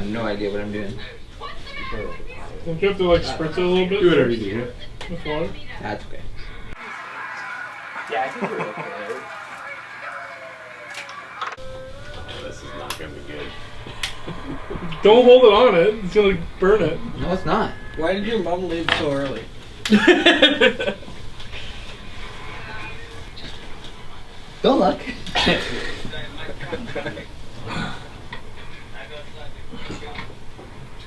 have no idea what I'm doing. Don't you have to like spritz it a little bit? Do whatever you do. With water? That's okay. Yeah, I think we're okay. This is not gonna be good. Don't hold it on it. It's gonna burn it. No, it's not. Why did your mom leave so early? Good luck.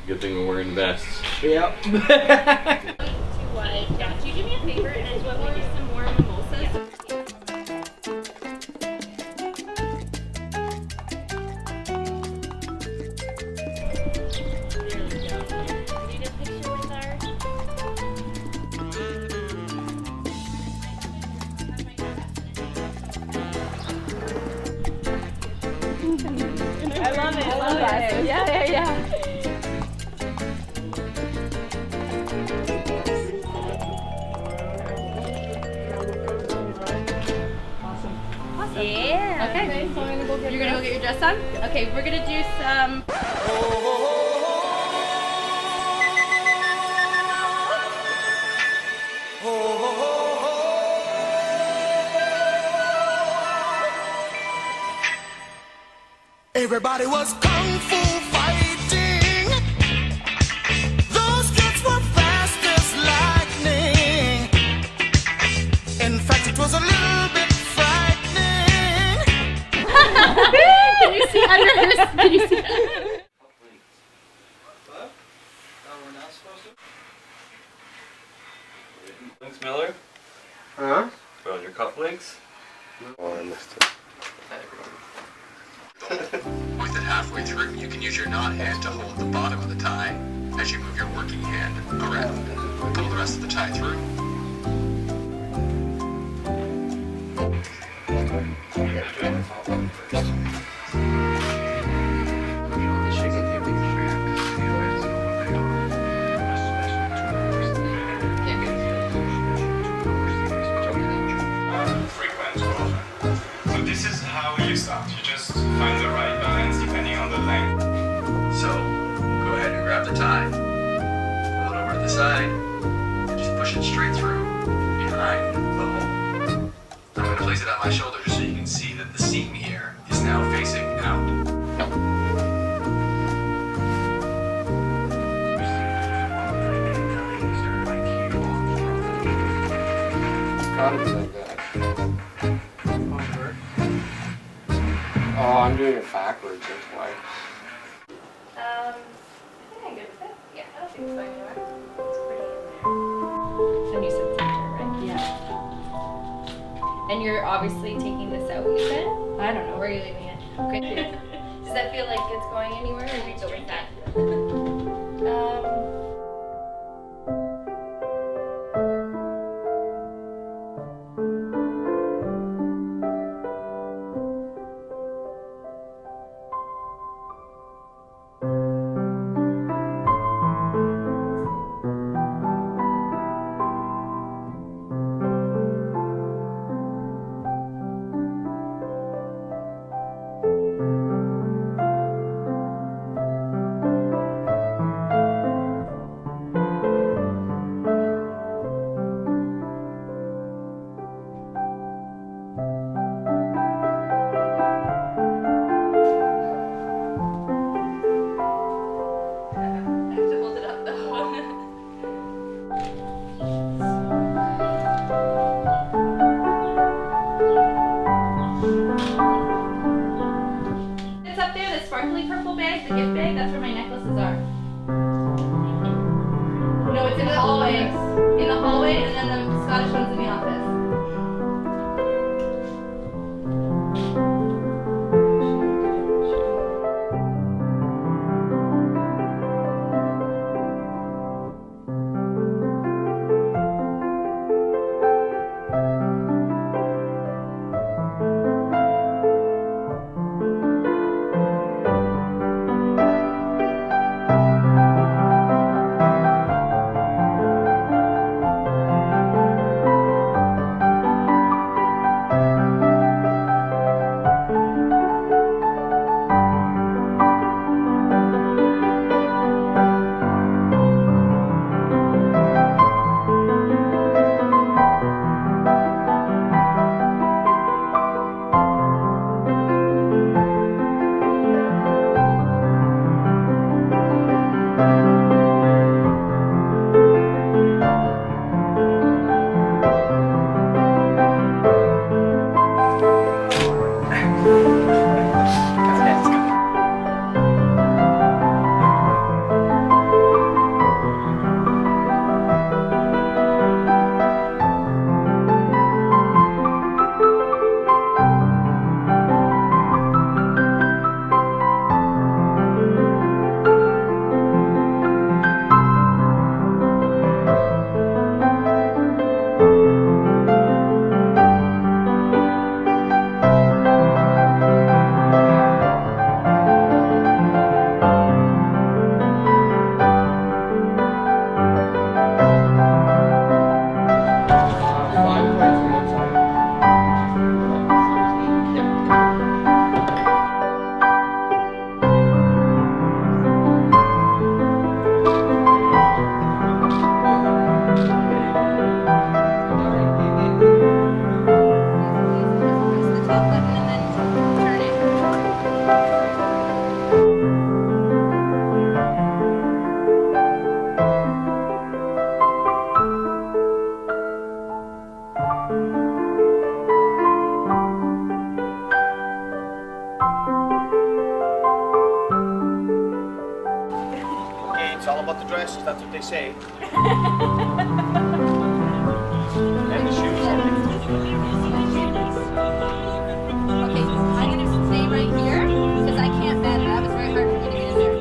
Good thing we're wearing vests. Yep. Yeah, could you do me a favor and order some more mimosas? There we go. Need a picture with our... I love it. I love it. Yeah. Yeah. Okay. So I'm gonna go get. You're gonna go get your dress on? Okay, we're gonna do some. Everybody was kung fu fighting. Those kids were fast as lightning. In fact, it was a little bit frightening. Can you see under her? Can you see? What? Oh, we're not supposed to? Thanks, Miller. Huh? Put on your cufflinks. Oh, I missed it. With it halfway through, you can use your non-hand to hold the bottom of the tie as you move your working hand around. Pull the rest of the tie through. So this is how you start. You just find the right balance depending on the length. So, go ahead and grab the tie. Pull it over to the side. Just push it straight through behind the hole. I'm going to place it on my shoulder so you can see that the seam here is now facing out. Gotta be like that. Oh, I'm doing it backwards, that's why. I think I'm good with it. Yeah, I don't think it's going anywhere. It's pretty in there. And you said center, right? Yeah. And you're obviously taking this out, you said? I don't know. Where are you leaving it? Okay. Does that feel like it's going anywhere, or do you go with that? Purple bag, the gift bag, that's where my necklaces are. No, it's in the hallway. In the hallway, and then the Scottish one's in the office. all about the dresses, that's what they say. And the shoes. Okay, I'm gonna stay right here because I can't bend. That was very hard for me to get in there.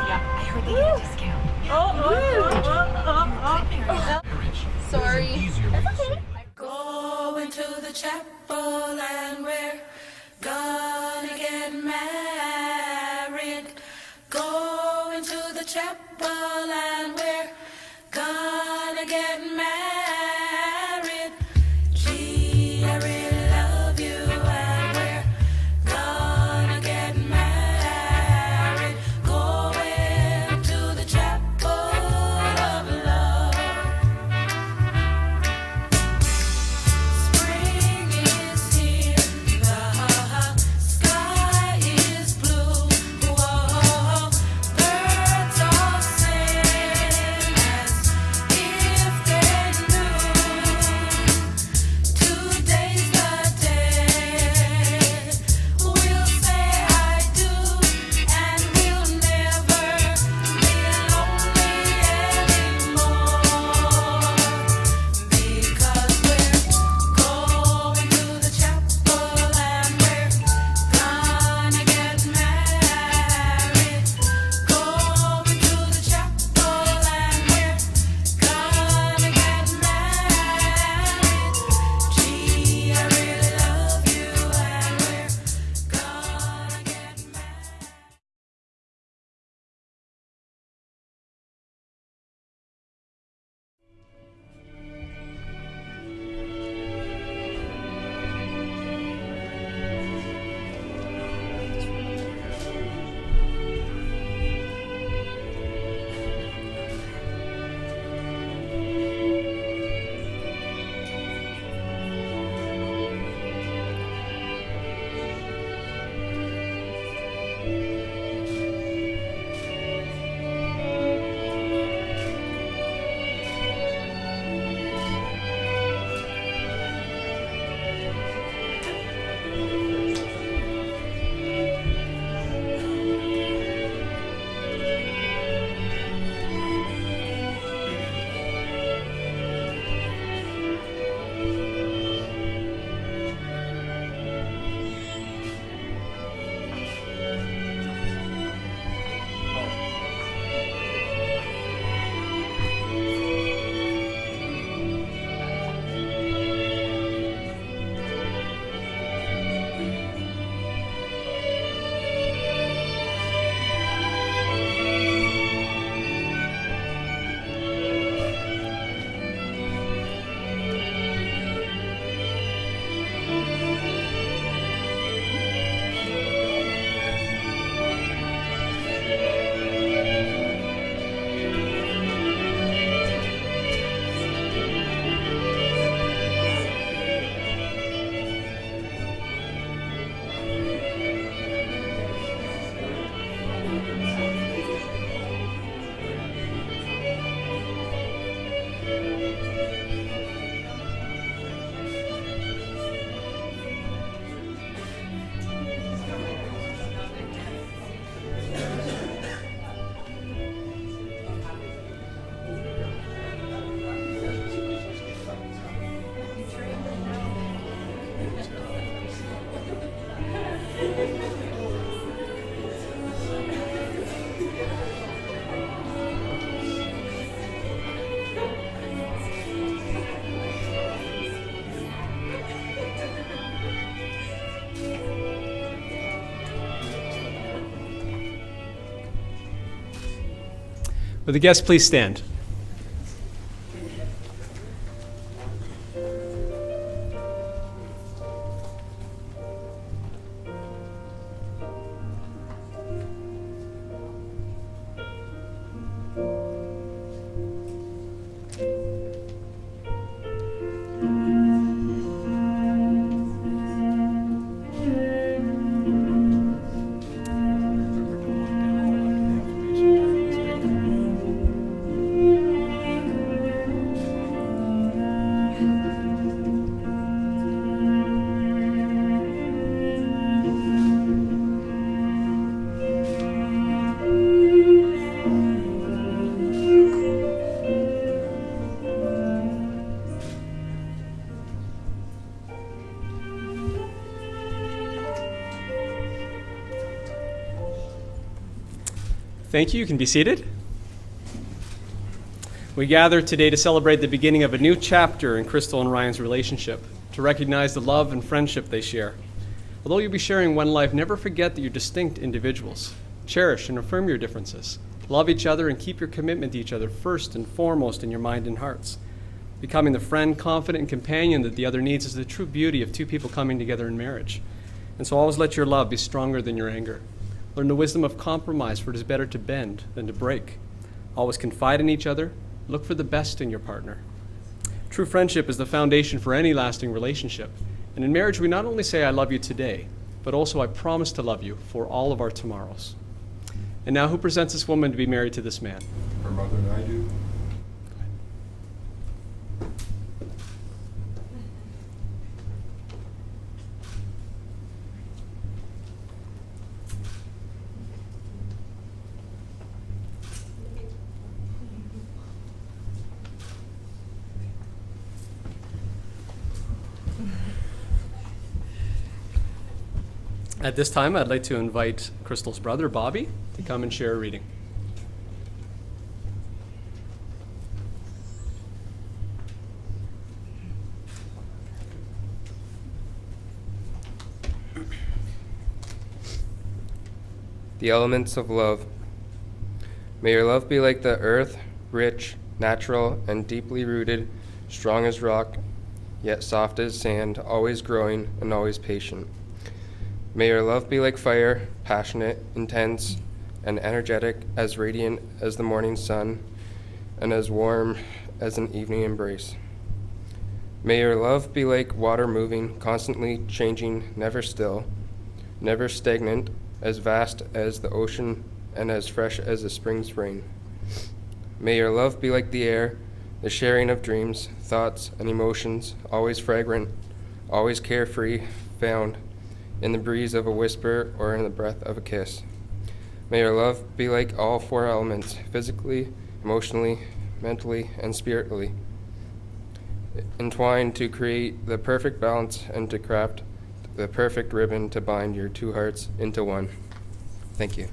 Yeah, I heard they get a discount. Sorry. That's okay. Going to the chapel and we're gonna get married. Going to the chapel and we're gonna get married. Gee, I really love you and we're gonna get married. Going to the chapel of love. Spring is here, the sky is blue. Whoa, birds all sing as if they knew. Today's the day we'll say I do, and we'll never be lonely anymore. Because we're going to the chapel and we're gonna get married. Going to the chapel and we're gonna get married. Gee, I really love you and we're gonna get married. Will the guests please stand? Thank you. You can be seated. We gather today to celebrate the beginning of a new chapter in Cristalle and Ryan's relationship, to recognize the love and friendship they share. Although you'll be sharing one life, never forget that you're distinct individuals. Cherish and affirm your differences. Love each other and keep your commitment to each other first and foremost in your mind and hearts. Becoming the friend, confident, and companion that the other needs is the true beauty of two people coming together in marriage. And so always let your love be stronger than your anger. Learn the wisdom of compromise, for it is better to bend than to break. Always confide in each other. Look for the best in your partner. True friendship is the foundation for any lasting relationship. And in marriage, we not only say, I love you today, but also I promise to love you for all of our tomorrows. And now, who presents this woman to be married to this man? Her mother and I do. At this time, I'd like to invite Crystal's brother, Bobby, to come and share a reading. The elements of love. May your love be like the earth, rich, natural, and deeply rooted, strong as rock, yet soft as sand, always growing and always patient. May your love be like fire, passionate, intense, and energetic, as radiant as the morning sun, and as warm as an evening embrace. May your love be like water moving, constantly changing, never still, never stagnant, as vast as the ocean and as fresh as the spring's rain. May your love be like the air, the sharing of dreams, thoughts, and emotions, always fragrant, always carefree, found in the breeze of a whisper or in the breath of a kiss. May your love be like all four elements, physically, emotionally, mentally, and spiritually, entwined to create the perfect balance and to craft the perfect ribbon to bind your two hearts into one. Thank you.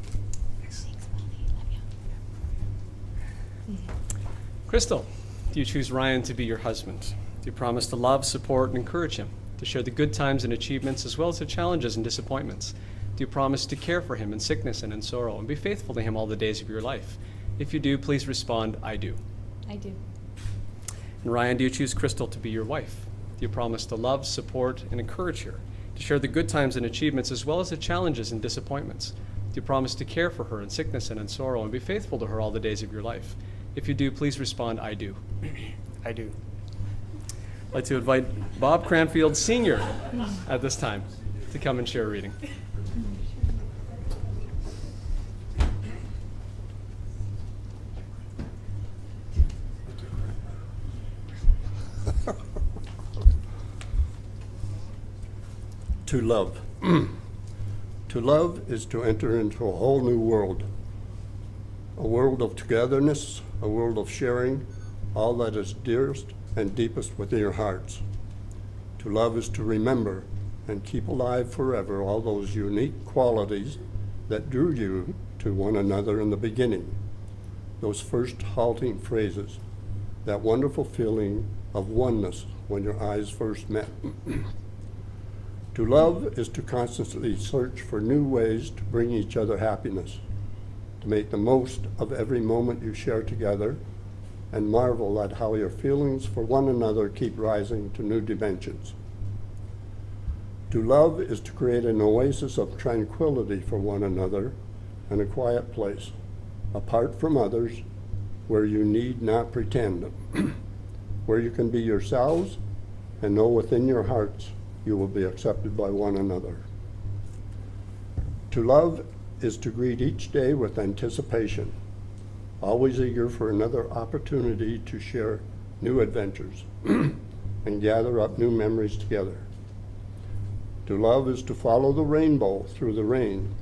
Crystal, do you choose Ryan to be your husband? Do you promise to love, support, and encourage him, to share the good times and achievements as well as the challenges and disappointments? Do you promise to care for him in sickness and in sorrow and be faithful to him all the days of your life? If you do, please respond, I do. I do. And Ryan, do you choose Crystal to be your wife? Do you promise to love, support, and encourage her, to share the good times and achievements as well as the challenges and disappointments? Do you promise to care for her in sickness and in sorrow and be faithful to her all the days of your life? If you do, please respond, I do. I do. I'd like to invite Bob Cranfield Sr. at this time to come and share a reading. To love. To love is to enter into a whole new world. A world of togetherness, a world of sharing all that is dearest and deepest within your hearts. To love is to remember and keep alive forever all those unique qualities that drew you to one another in the beginning. Those first halting phrases, that wonderful feeling of oneness when your eyes first met. To love is to constantly search for new ways to bring each other happiness, to make the most of every moment you share together, and marvel at how your feelings for one another keep rising to new dimensions. To love is to create an oasis of tranquility for one another and a quiet place, apart from others, where you need not pretend, where you can be yourselves and know within your hearts you will be accepted by one another. To love is to greet each day with anticipation, always eager for another opportunity to share new adventures and gather up new memories together. To love is to follow the rainbow through the rain,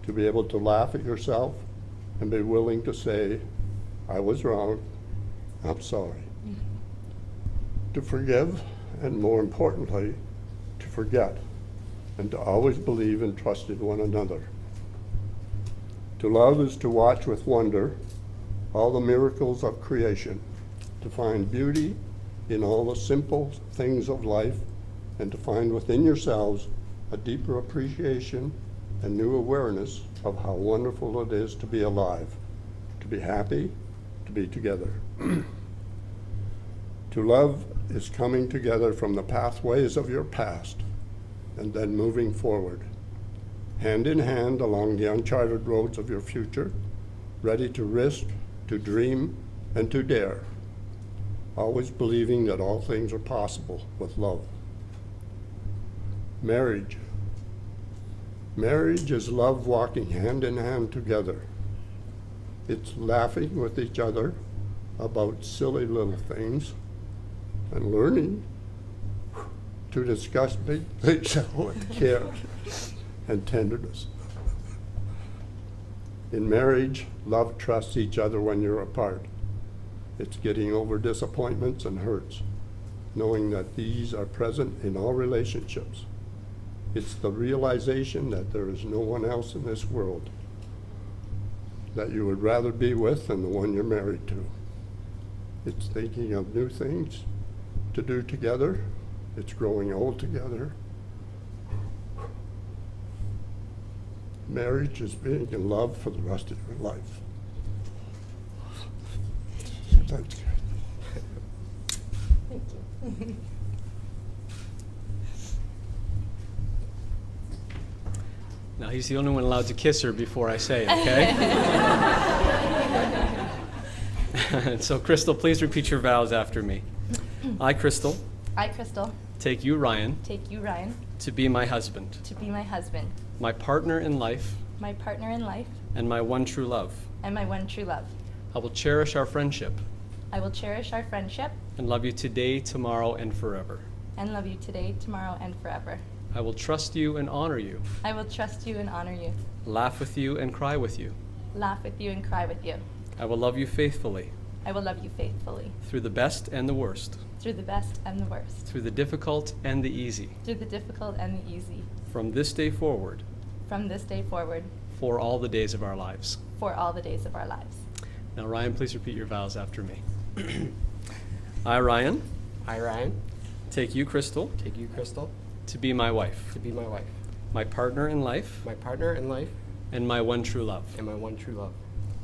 to be able to laugh at yourself and be willing to say, I was wrong, I'm sorry. To forgive, and more importantly, to forget, and to always believe and trust in one another. To love is to watch with wonder all the miracles of creation, to find beauty in all the simple things of life, and to find within yourselves a deeper appreciation and new awareness of how wonderful it is to be alive, to be happy, to be together. To love is coming together from the pathways of your past and then moving forward, hand in hand along the uncharted roads of your future, ready to risk, to dream, and to dare, always believing that all things are possible with love. Marriage. Marriage is love walking hand in hand together. It's laughing with each other about silly little things and learning to discuss big things with care and tenderness. In marriage, love trusts each other when you're apart. It's getting over disappointments and hurts, knowing that these are present in all relationships. It's the realization that there is no one else in this world that you would rather be with than the one you're married to. It's thinking of new things to do together. It's growing old together. Marriage is being in love for the rest of your life. That's good. Thank you. Now, he's the only one allowed to kiss her before I say it, okay? And so, Crystal, please repeat your vows after me. I, Crystal, I, Crystal, take you, Ryan, take you, Ryan, to be my husband, to be my husband, my partner in life, my partner in life, and my one true love. and my one true love. I will cherish our friendship I will cherish our friendship and love you today, tomorrow, and forever. and love you today, tomorrow, and forever. I will trust you and honor you, I will trust you and honor you, laugh with you and cry with you. laugh with you and cry with you. I will love you faithfully, I will love you faithfully, through the best and the worst, through the best and the worst, through the difficult and the easy, through the difficult and the easy, from this day forward, from this day forward, for all the days of our lives. for all the days of our lives. Now, Ryan, please repeat your vows after me. I, Ryan, I, Ryan, take you, Crystal, take you, Crystal, to be my wife, to be my wife, my partner in life, my partner in life, and my one true love. and my one true love.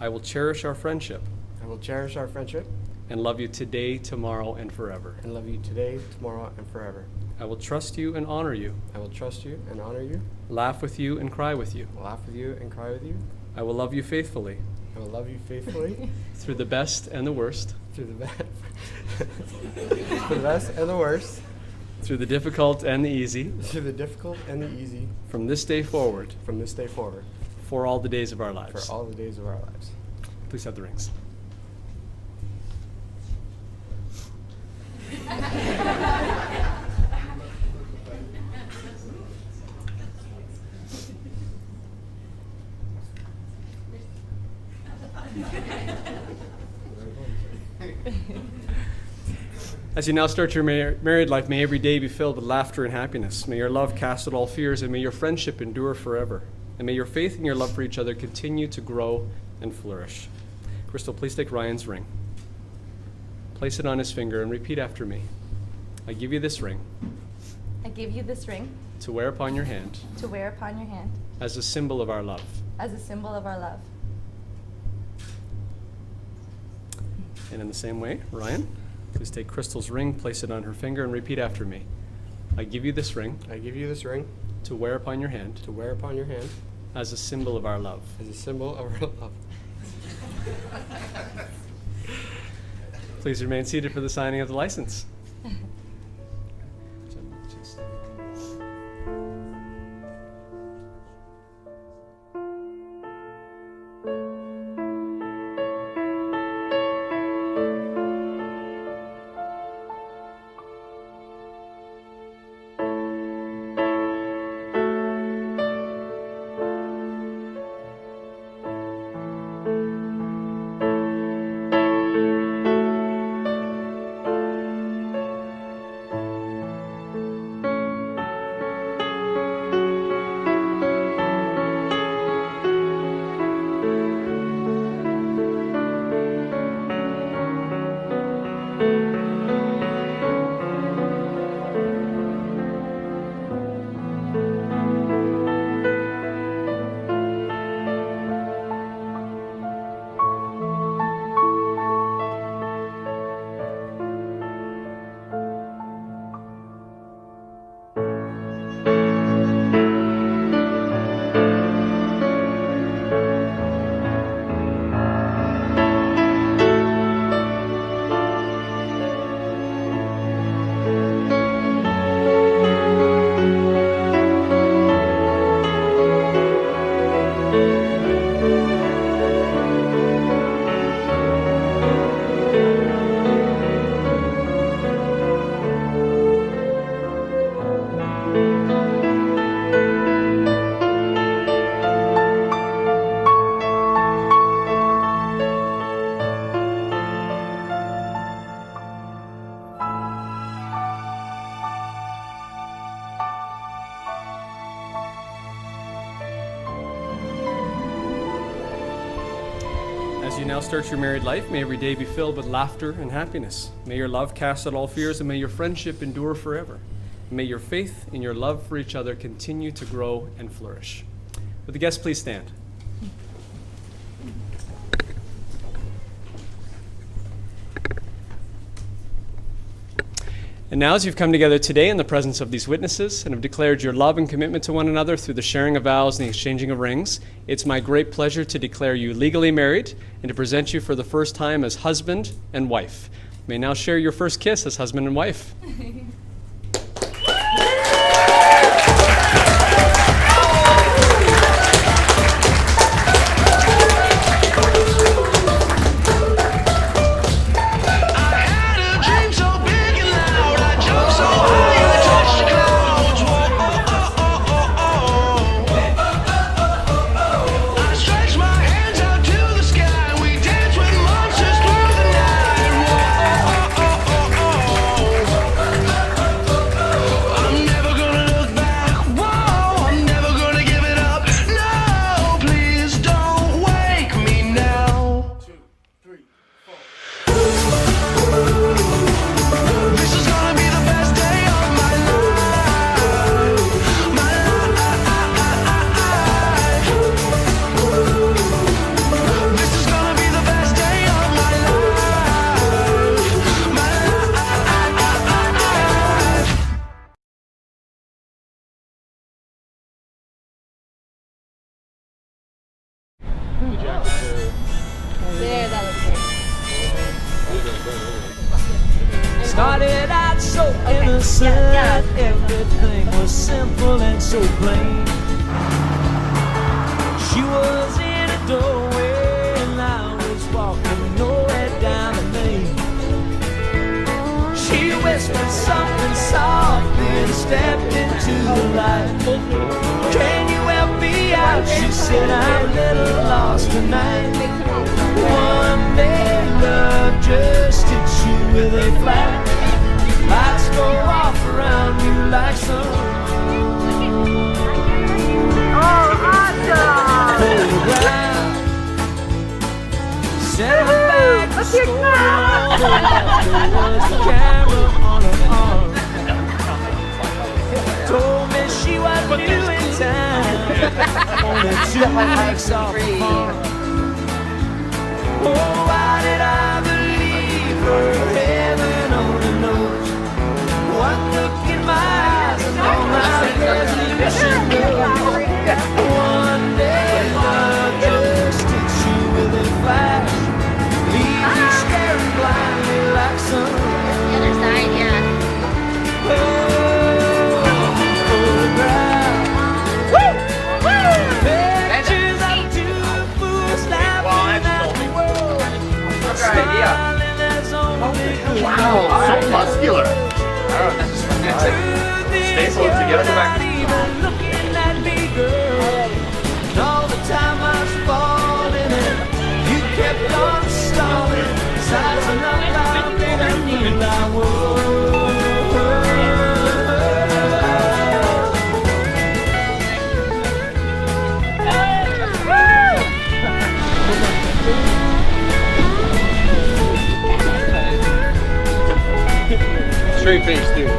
I will cherish our friendship I will cherish our friendship and love you today, tomorrow, and forever. and love you today, tomorrow, and forever. I will trust you and honor you, I will trust you and honor you, laugh with you and cry with you. laugh with you and cry with you. I will love you faithfully, I will love you faithfully through the best and the worst, through the best, through the best and the worst, through the difficult and the easy, through the difficult and the easy, from this day forward, from this day forward, for all the days of our lives. for all the days of our lives. Please have the rings. As you now start your married life, may every day be filled with laughter and happiness. May your love cast out all fears, and may your friendship endure forever. And may your faith and your love for each other continue to grow and flourish. Crystal, please take Ryan's ring. Place it on his finger and repeat after me. I give you this ring I give you this ring to wear upon your hand to wear upon your hand as a symbol of our love. as a symbol of our love. And in the same way, Ryan, please take Crystal's ring, place it on her finger, and repeat after me. I give you this ring I give you this ring to wear upon your hand to wear upon your hand as a symbol of our love. as a symbol of our love. Please remain seated for the signing of the license. As you now start your married life, may every day be filled with laughter and happiness. May your love cast out all fears, and may your friendship endure forever. May your faith in your love for each other continue to grow and flourish. Would the guests please stand? And now, as you've come together today in the presence of these witnesses and have declared your love and commitment to one another through the sharing of vows and the exchanging of rings, it's my great pleasure to declare you legally married and to present you for the first time as husband and wife. You may now share your first kiss as husband and wife. There, that looks great. Started out so innocent, everything was simple and so plain. She was in a doorway and I was walking nowhere down the lane. She whispered something soft and stepped into the light. Can you help me out? She said, I'm a little lost tonight. One day love just hits you with a flash. Lights go off around you like some photograph. Set her back and stole on. There was a camera on her arm. Told me she was new in town, only 2 weeks off the farm. Oh, why did I believe her? Heaven only knows. One look in my eyes and all my resolution goes. One day love just hits you with a flash, leaves you staring blindly like some. The other side, yeah. Wow, so muscular. Stay close together. Go back. Looking at me, girl. And all the time I was falling in, you kept on stalling, sizing up how big I knew I Straight face, dude.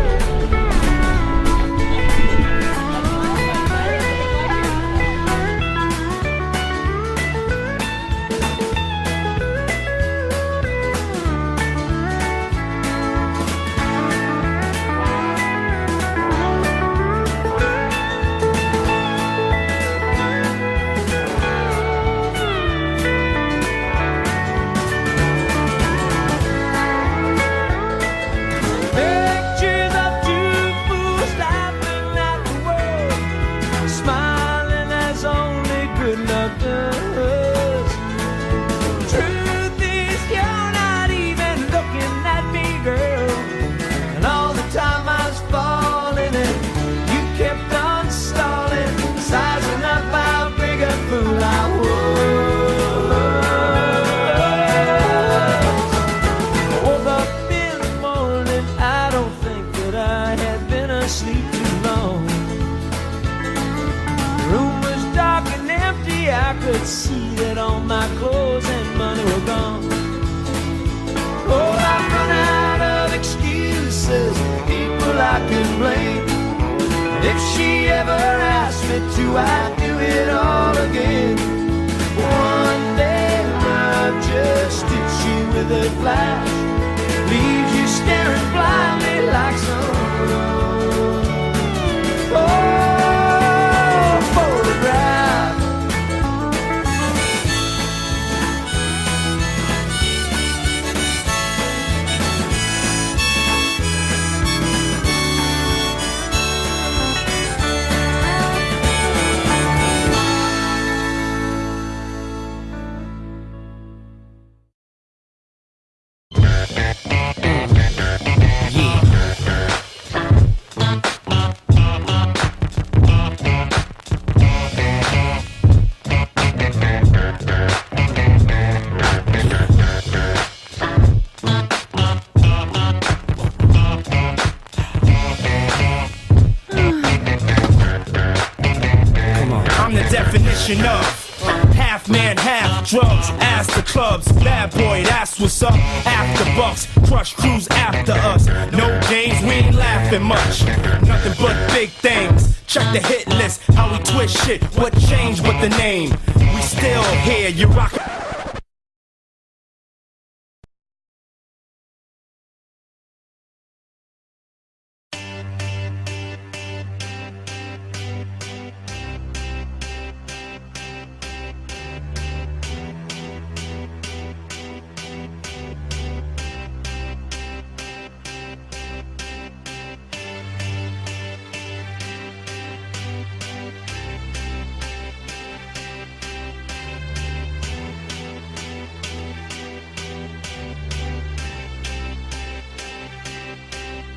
could see that all my clothes and money on. Oh, I've run out of excuses, people I can blame. If she ever asked me to, I'd do it all again. One day love just hits you with a flash, leaves you staring blindly like some photograph. I'm the definition of half man, half drugs. Ask the clubs, bad boy, that's what's up. After bucks, crush crews after us. No games, we ain't laughing much. Nothing but big things. Check the hit list, how we twist shit. What changed but the name? We still here, you rock.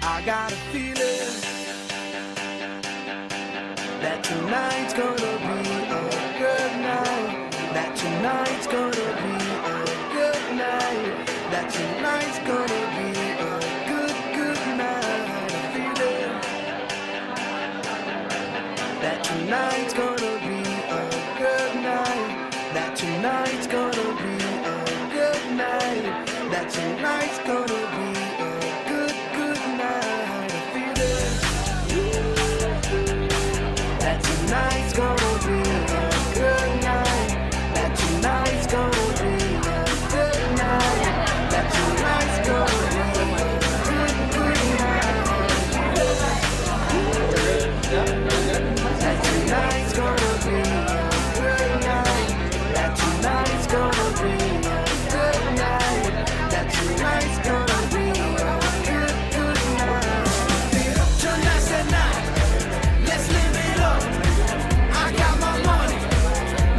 I got a feeling that tonight's gonna be a good night. That tonight's gonna be a good night. That tonight's gonna be a good night. A feeling that tonight's gonna be a good night. That tonight's gonna be a good night. That tonight's gonna be a good night. A feeling that tonight's gonna be a good night. That tonight's gonna be a good night. That tonight's gonna be a good night. That tonight's gonna be a good night. That tonight's gonna be a good night. That tonight's gonna be a good night. Tonight's the night. Let's live it up. I got my money.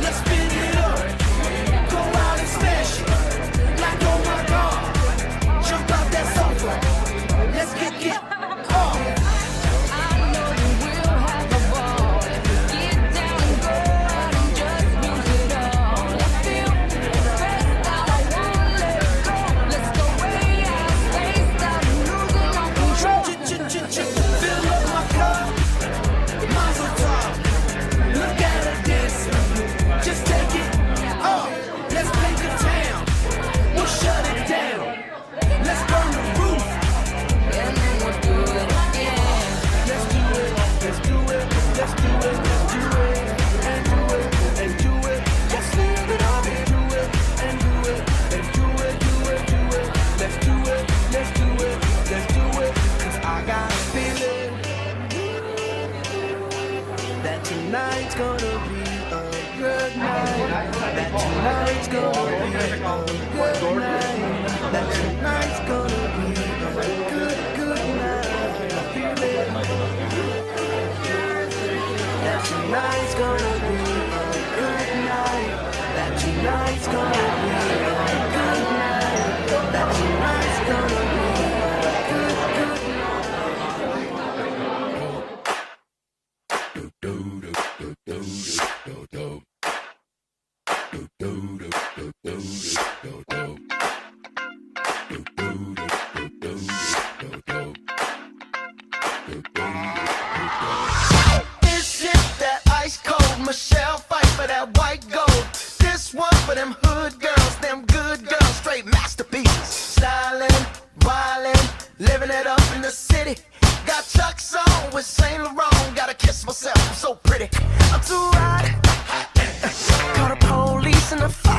Let's spin it up. Go out and smash it. Like oh my God. Jump out that sofa. Let's get off. Fill up my cup, Mazel tov. Look at her dancing, just take it off. Let's paint the town, we'll shut it down. Let's burn the roof, and then we'll do it again. Let's do it, let's do it, let's do it, let's do it, and do it, and do it. Let's live it up and do it, and do it, and do it, do it, do it. Let's do it, let's do it, let's do it. 'Cause I got a feeling that tonight's gonna be a good night. That tonight's gonna be a good night. That tonight's gonna be a good night. I feel it. That tonight's gonna be a good night. That tonight's gonna be a good night. That tonight's gonna be a good This is that ice cold Michelle fight for that white gold. This one for them hood girls, them good girls.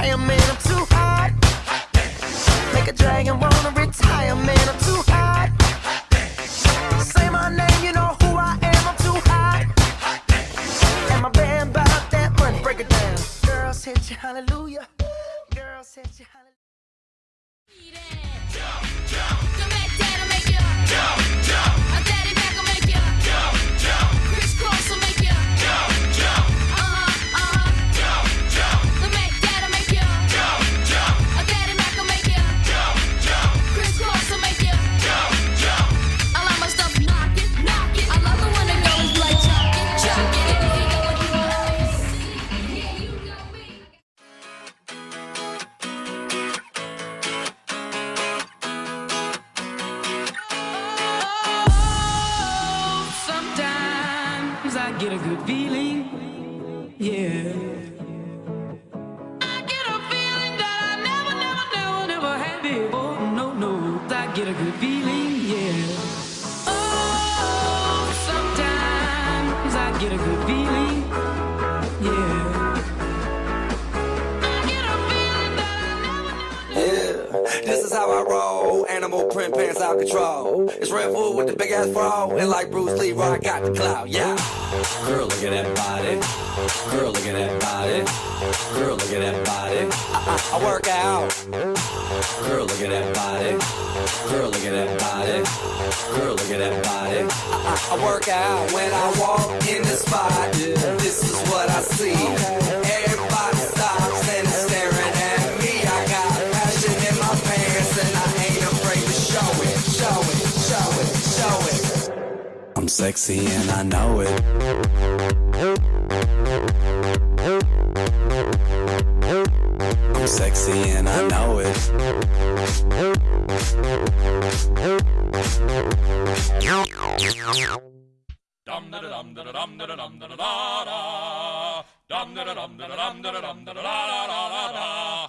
fire, man, I'm too hot. Make a dragon wanna retire, man, I'm too hot. Say my name, you know who I am, I'm too hot. And my band about that money, break it down. Girls hit you, hallelujah. Girls hit you, hallelujah. I get a good feeling, yeah. I get a feeling that I never had before. No, I get a good feeling, yeah. Oh, sometimes I get a good feeling, yeah. I get a feeling that I Yeah, this is how I roll. Animal print pants out control. It's Red Bull with the big ass bra. And like Bruce Lee, I got the clout, yeah. Girl, look at that body. Girl, look at that body. Girl, look at that body. I work out. Girl, look at that body. Girl, look at that body. Girl, look at that body. I work out when I walk in the spot. This is what I see. Everybody stops and is staring at me. I got passion in my pants and I ain't afraid to show it. Show it, show it, show it. I'm sexy and I know it. I'm sexy and I know it. Dum da dum da dum da dum da da da. Dum da dum da dum da dum da da da.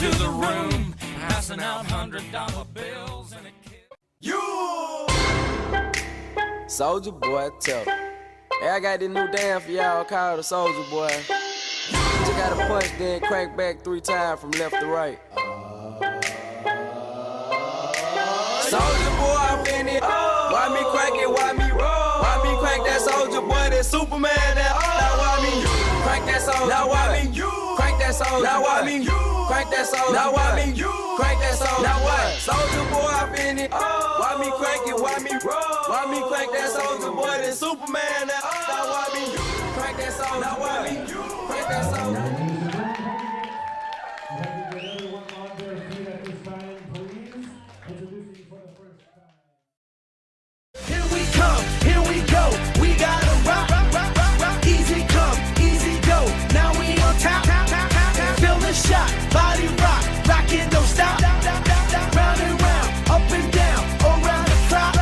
To the room, passing out $100 bills and a kid. You Soldier Boy, tell. Hey, I got this new dance for y'all called the Soldier Boy. You just gotta punch, then crank back 3 times from left to right. Soldier Boy, I'm in it. Why me crank it? Why me roll? Why me crank that Soldier Boy? That Superman? That now why me crank that Soldier? Now why me crank that Soldier? Now why me crank that Soldier? Now why me crank that Soldier? Now what? Soldier Boy, I'm in it. Why me crank it? Why me roll? Why me crank that Soldier Boy? That Superman? That now why me crank that Soldier? Now why me crank that Soldier? Here we come, here we go. We gotta rock, rock, rock, rock, rock. Easy come, easy go. Now we on top, top, top, top, top. Feel the shot, body rock, rock it, don't stop. Round and round, up and down, around the clock.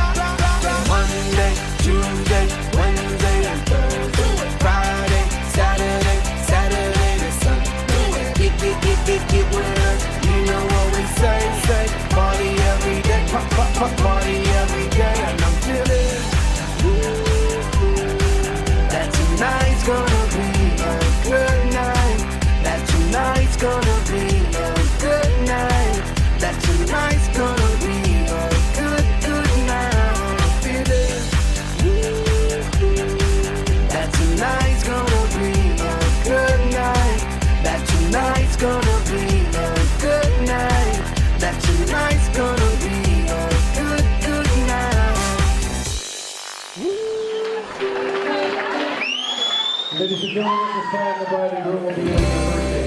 Monday, Tuesday, Wednesday, and Thursday, Friday, Saturday, Saturday to Sunday. Get with us, you know what we say. Party every day, party every day, and I'm feeling that tonight's gonna be a good night. That tonight's gonna be a good night. That tonight's gonna be a good night. I'm feeling that tonight's gonna be a good night. That tonight's gonna be a good night. That tonight's gonna be a good night. Ladies and gentlemen, this time the bride and groom will be birthday.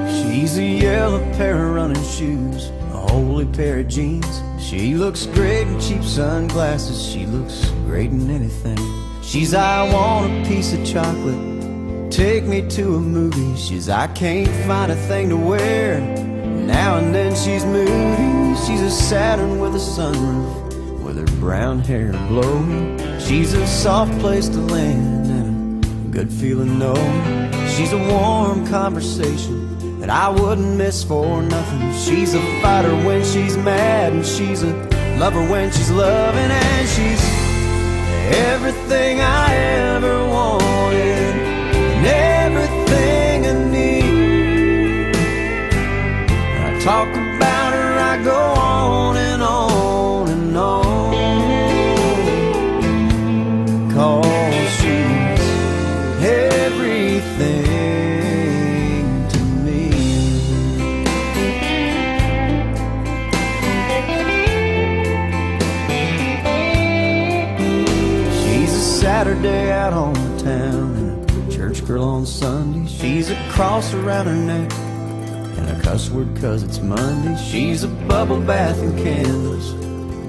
She's a yellow pair of running shoes, a holy pair of jeans. She looks great in cheap sunglasses. She looks great in anything. She's, I want a piece of chocolate, take me to a movie. She's, I can't find a thing to wear. Now and then she's moody. She's a Saturn with a sunroof, with her brown hair blowing. She's a soft place to land and a good feeling knowing. She's a warm conversation that I wouldn't miss for nothing. She's a fighter when she's mad, and she's a lover when she's loving. And she's everything I ever wanted and everything I need. When I talk about her, I go on and on and on, 'cause she's everything to me. She's a Saturday out on the town and a church girl on Sunday. She's a cross around her neck and a cuss word 'cause it's Monday. She's a bubble bath and candles,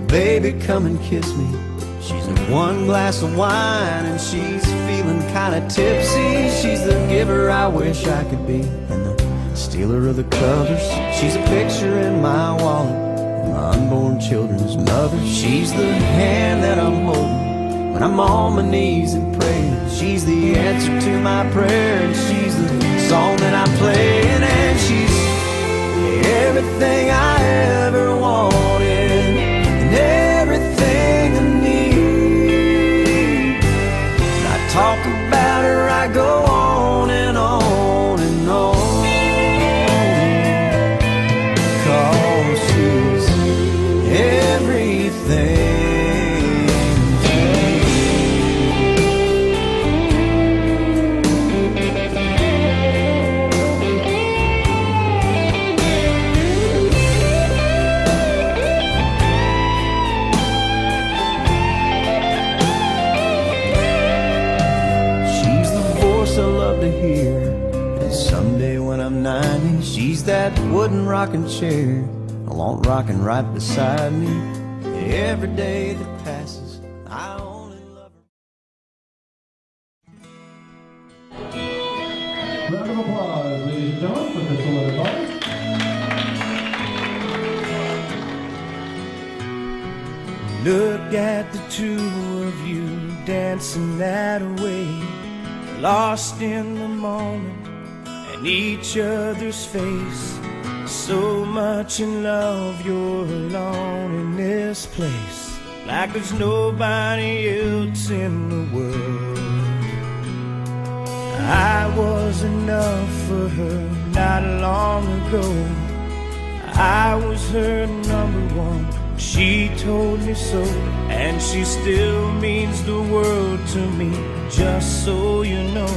baby come and kiss me. She's a one glass of wine and she's feeling kinda tipsy. She's the giver I wish I could be and the stealer of the covers. She's a picture in my wallet, my unborn children's mother. She's the hand that I'm holding when I'm on my knees and praying. She's the answer to my prayer, and she's the song that I'm playing. And she's everything I ever wanted and everything I need. When I talk about her, I go on and on and on, 'cause she's everything. She's that wooden rocking chair I want rocking right beside me. Every day that passes, I only love her. Round of applause, ladies and gentlemen, for Cristalle and Ryan. Look at the two of you dancing that way, lost in the moment and each other's face. So much in love, you're alone in this place, like there's nobody else in the world. I was enough for her not long ago. I was her number one, she told me so, and she still means the world to me, just so you know.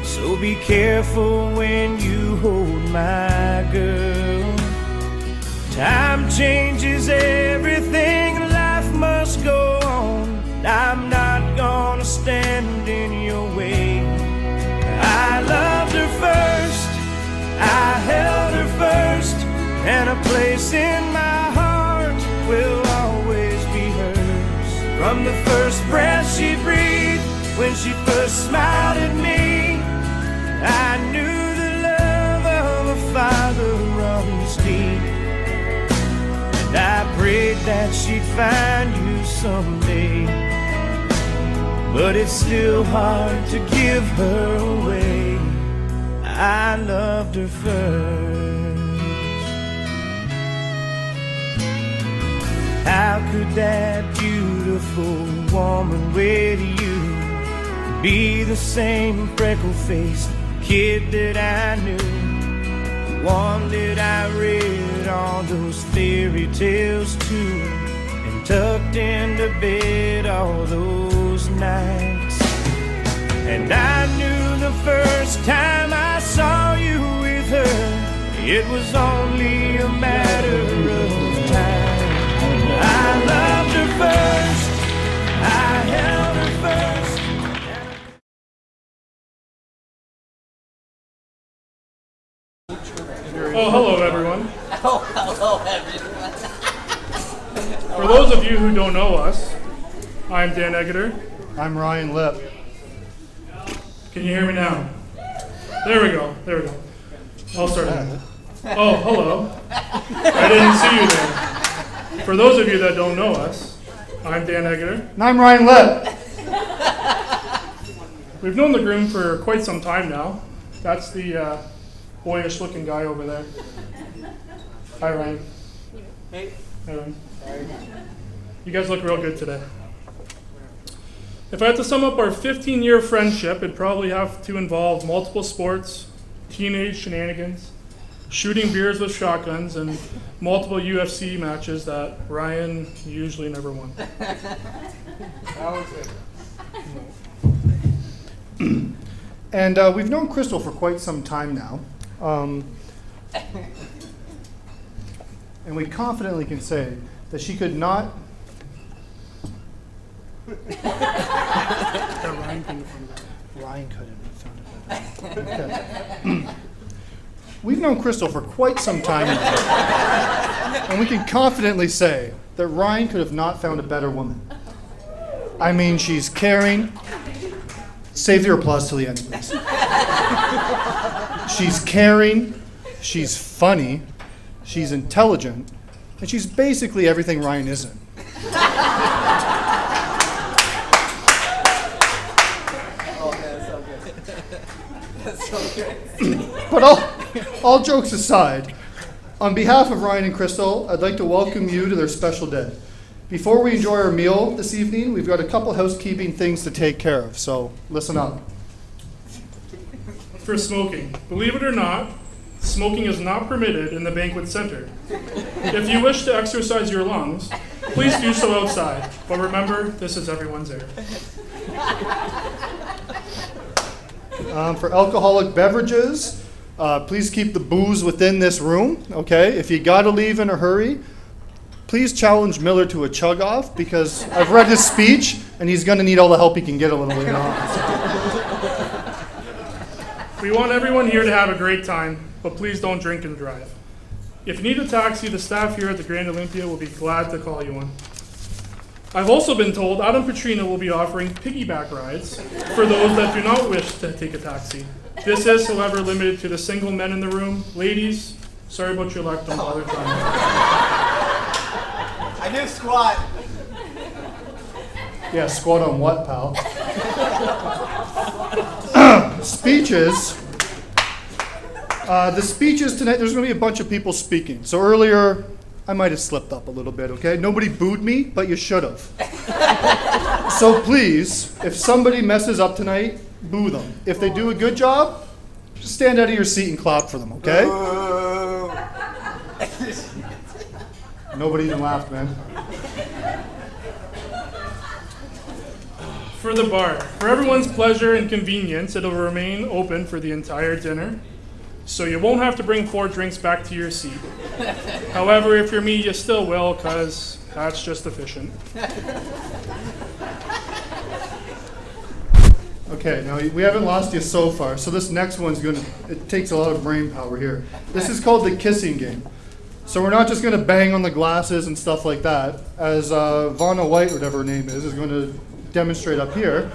So be careful when you hold my girl. Time changes everything, life must go on. I'm not gonna stand in your way. I loved her first, I held her first, and a place in my heart will always be hers. From the first breath she breathed, when she first smiled at me, I knew the love of a father runs deep. And I prayed that she'd find you someday, but it's still hard to give her away. I loved her first. How could that beautiful woman with you be the same freckle-faced kid that I knew, the one that I read all those fairy tales to, and tucked into bed all those nights? And I knew the first time I saw you with her, it was only a matter of time. I loved her first, I held her first. Oh, hello everyone. Oh, hello everyone. For those of you who don't know us, I'm Dan Eggeter. I'm Ryan Lip. Can you hear me now? There we go. I'll start again. Oh, hello. I didn't see you there. For those of you that don't know us, I'm Dan Eggeter. And I'm Ryan Lip. We've known the groom for quite some time now. That's the boyish looking guy over there. Hi, Ryan. Hey. Hi, Ryan. You guys look real good today. If I had to sum up our 15-year friendship, it'd probably have to involve multiple sports, teenage shenanigans, shooting beers with shotguns, and multiple UFC matches that Ryan usually never won. That was it. And we've known Crystal for quite some time now. And we confidently can say that she could not... Ryan couldn't have found it. Okay. We've known Crystal for quite some time now. And we can confidently say that Ryan could have not found a better woman. I mean, she's caring. Save your applause till the end, please. She's caring, she's funny, she's intelligent, and she's basically everything Ryan isn't. But all jokes aside, on behalf of Ryan and Crystal, I'd like to welcome you to their special day. Before we enjoy our meal this evening, we've got a couple housekeeping things to take care of, so listen up. For smoking, believe it or not, smoking is not permitted in the banquet center. If you wish to exercise your lungs, please do so outside. But remember, this is everyone's air. For alcoholic beverages, please keep the booze within this room, okay? If you gotta leave in a hurry, please challenge Miller to a chug-off, because I've read his speech, and he's gonna need all the help he can get a little later on. We want everyone here to have a great time, but please don't drink and drive. If you need a taxi, the staff here at the Grand Olympia will be glad to call you one. I've also been told Adam Petrino will be offering piggyback rides for those that do not wish to take a taxi. This is, however, limited to the single men in the room. Ladies, sorry about your luck, don't bother trying. I did squat. Yeah, squat on what, pal? Speeches. The speeches tonight, there's going to be a bunch of people speaking. So earlier, I might have slipped up a little bit, okay? Nobody booed me, but you should have. So please, if somebody messes up tonight, boo them. If they do a good job, just stand out of your seat and clap for them, okay? Nobody even laughed, man. For the bar, for everyone's pleasure and convenience, it'll remain open for the entire dinner, so you won't have to bring 4 drinks back to your seat. However, if you're me, you still will, because that's just efficient. Okay, now we haven't lost you so far, so this next one's it takes a lot of brain power here. This is called the kissing game. So we're not just gonna bang on the glasses and stuff like that, as Vanna White, whatever her name is going to demonstrate up here.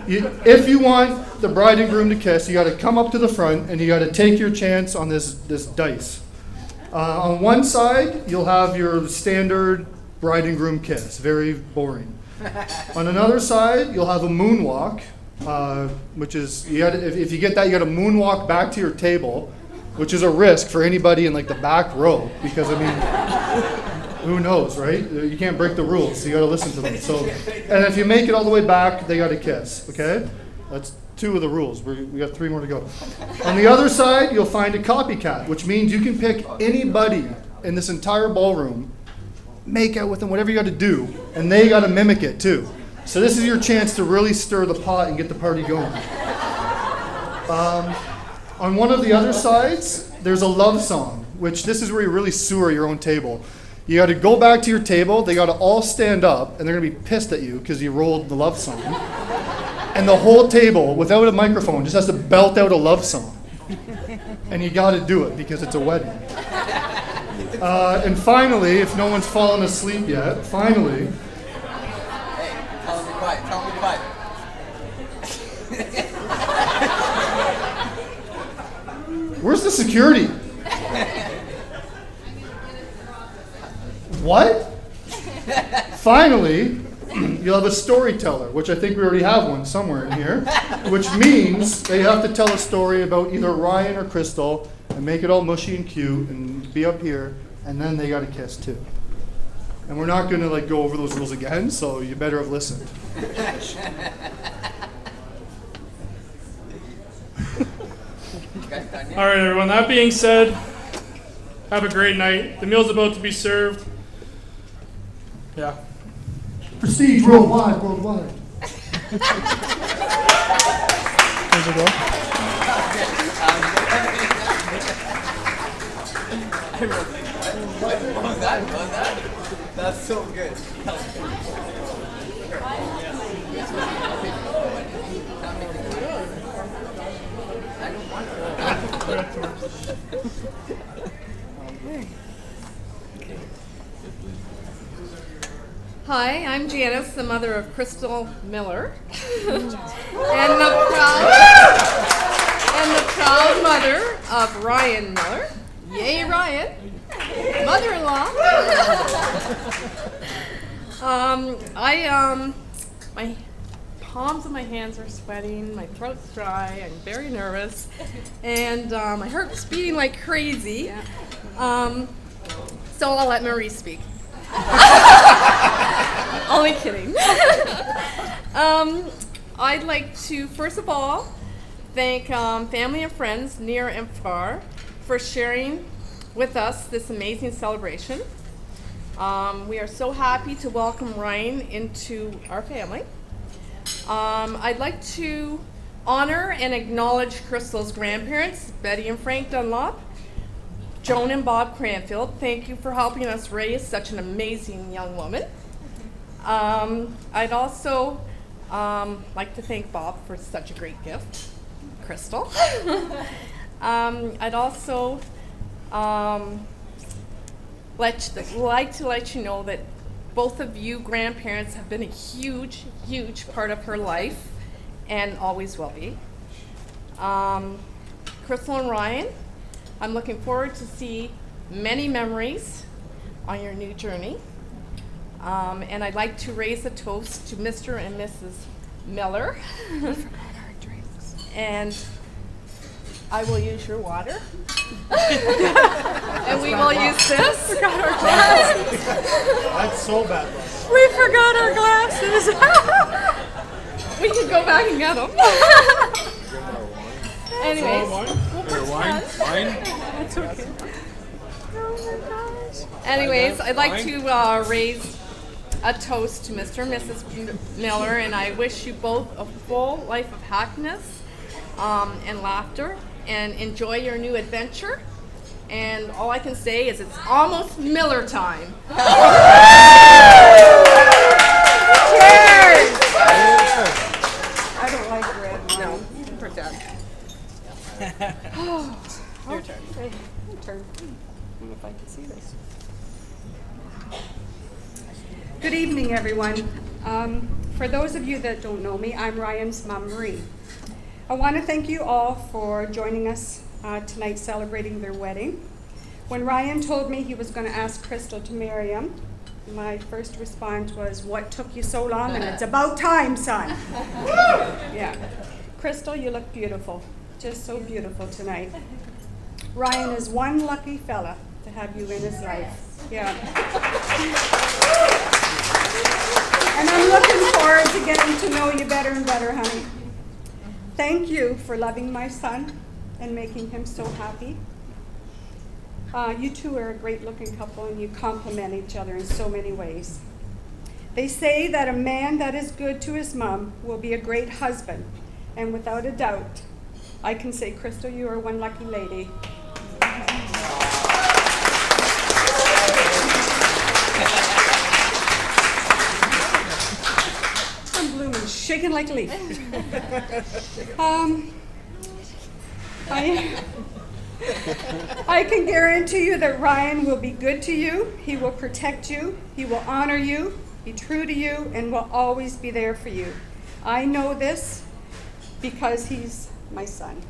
If you want the bride and groom to kiss, you got to come up to the front and you got to take your chance on this dice. On one side, you'll have your standard bride and groom kiss, very boring. On another side, you'll have a moonwalk, which is if you get that, you got to moonwalk back to your table, which is a risk for anybody in like the back row, because I mean, who knows, right? You can't break the rules, so you got to listen to them. So, and if you make it all the way back, they got to kiss. Okay, that's 2 of the rules. We got 3 more to go. On the other side, you'll find a copycat, which means you can pick anybody in this entire ballroom, make out with them, whatever you got to do, and they got to mimic it too. So this is your chance to really stir the pot and get the party going. On one of the other sides, there's a love song, which this is where you really sewer your own table. You got to go back to your table, they got to all stand up, and they're going to be pissed at you because you rolled the love song. And the whole table, without a microphone, just has to belt out a love song. And you got to do it because it's a wedding. And finally, if no one's fallen asleep yet, finally, security? What? Finally, you'll have a storyteller, which I think we already have one somewhere in here, which means they have to tell a story about either Ryan or Crystal and make it all mushy and cute and be up here, and then they got to kiss too. And we're not going to go over those rules again, so you better have listened. All right, everyone. That being said, have a great night. The meal's about to be served. Yeah. Prestige worldwide, worldwide. Where's it go? What was that? That's so good. Hi, I'm Janice, the mother of Cristalle Miller, and the proud mother of Ryan Miller. Yay, Ryan! Mother-in-law. My palms of my hands are sweating, my throat's dry, I'm very nervous, and my heart's beating like crazy. So I'll let Marie speak. Only kidding. I'd like to, first of all, thank family and friends near and far for sharing with us this amazing celebration. We are so happy to welcome Ryan into our family. I'd like to honor and acknowledge Crystal's grandparents, Betty and Frank Dunlop, Joan and Bob Cranfield. Thank you for helping us raise such an amazing young woman. I'd also like to thank Bob for such a great gift, Crystal. I'd also like to let you know that both of you grandparents have been a huge, huge part of her life and always will be. Crystal and Ryan, I'm looking forward to see many memories on your new journey. And I'd like to raise a toast to Mr. and Mrs. Miller. And I will use your water. And we will use this. Forgot our glasses. That's so bad. We forgot our glasses. We could go back and get them. Anyways, we'll pretend. That's okay. Oh my gosh. Anyways, I'd like to raise a toast to Mr. and Mrs. Miller, and I wish you both a full life of happiness and laughter, and enjoy your new adventure. And all I can say is it's almost Miller time. Cheers! I don't like red. No, you can pretend. Your turn. Okay. Your turn. I don't know if I can see this. Good evening, everyone. For those of you that don't know me, I'm Ryan's mom, Marie. I want to thank you all for joining us tonight celebrating their wedding. When Ryan told me he was going to ask Crystal to marry him, my first response was, "What took you so long?" And it's about time, son. Yeah. Crystal, you look beautiful. Just so beautiful tonight. Ryan is one lucky fella to have you in his life. Yeah. And I'm looking forward to getting to know you better and better, honey. Thank you for loving my son and making him so happy. You two are a great-looking couple, and you complement each other in so many ways. They say that a man that is good to his mom will be a great husband, and without a doubt, I can say, Crystal, you are one lucky lady. I'm blooming, shaking like a leaf. I can guarantee you that Ryan will be good to you. He will protect you. He will honor you, be true to you, and will always be there for you. I know this because he's my son.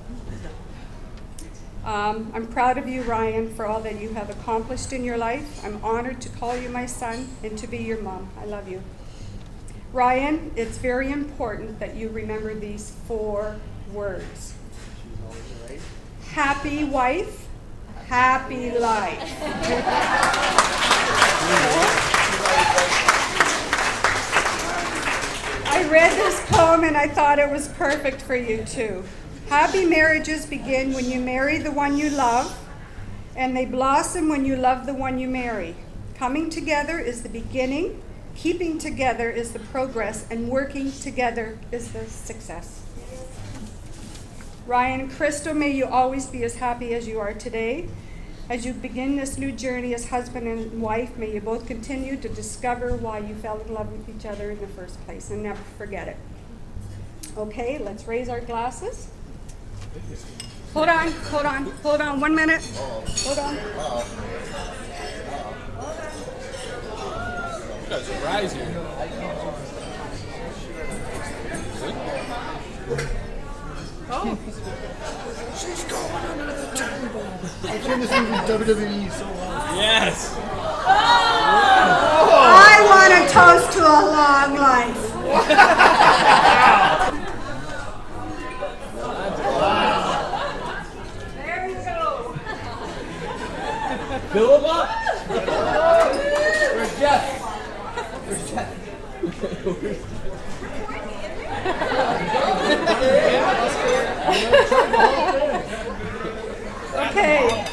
I'm proud of you, Ryan, for all that you have accomplished in your life. I'm honored to call you my son and to be your mom. I love you. Ryan, it's very important that you remember these 4 words. Happy wife, happy life. I read this poem and I thought it was perfect for you too. Happy marriages begin when you marry the one you love, and they blossom when you love the one you marry. Coming together is the beginning, keeping together is the progress, and working together is the success. Ryan and Crystal, may you always be as happy as you are today. As you begin this new journey as husband and wife, may you both continue to discover why you fell in love with each other in the first place and never forget it. Okay, let's raise our glasses. Hold on, 1 minute. Hold on. Surprise you. Oh. She's going under the table. I've seen this movie WWE so long. Yes. I want a toast to a long life. There you go. Fill them up. Where's Jeff? Where's Jeff? Okay.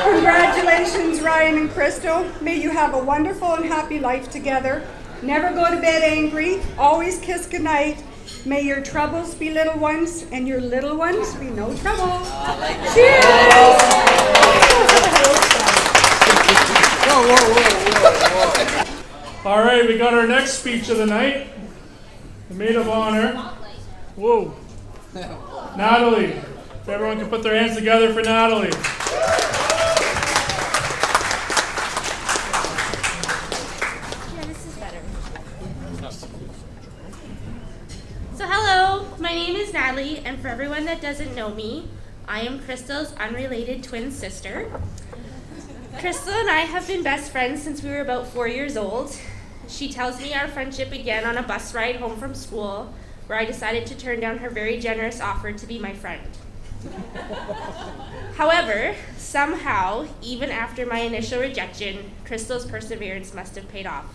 Congratulations, Ryan and Crystal. May you have a wonderful and happy life together. Never go to bed angry. Always kiss goodnight. May your troubles be little ones and your little ones be no trouble. Cheers! All right, we got our next speech of the night. The maid of honor. Whoa. Natalie. If everyone can put their hands together for Natalie. Yeah, this is better. So hello, my name is Natalie, and for everyone that doesn't know me, I am Crystal's unrelated twin sister. Crystal and I have been best friends since we were about 4 years old. She tells me our friendship began on a bus ride home from school, where I decided to turn down her very generous offer to be my friend. However, somehow, even after my initial rejection, Crystal's perseverance must have paid off.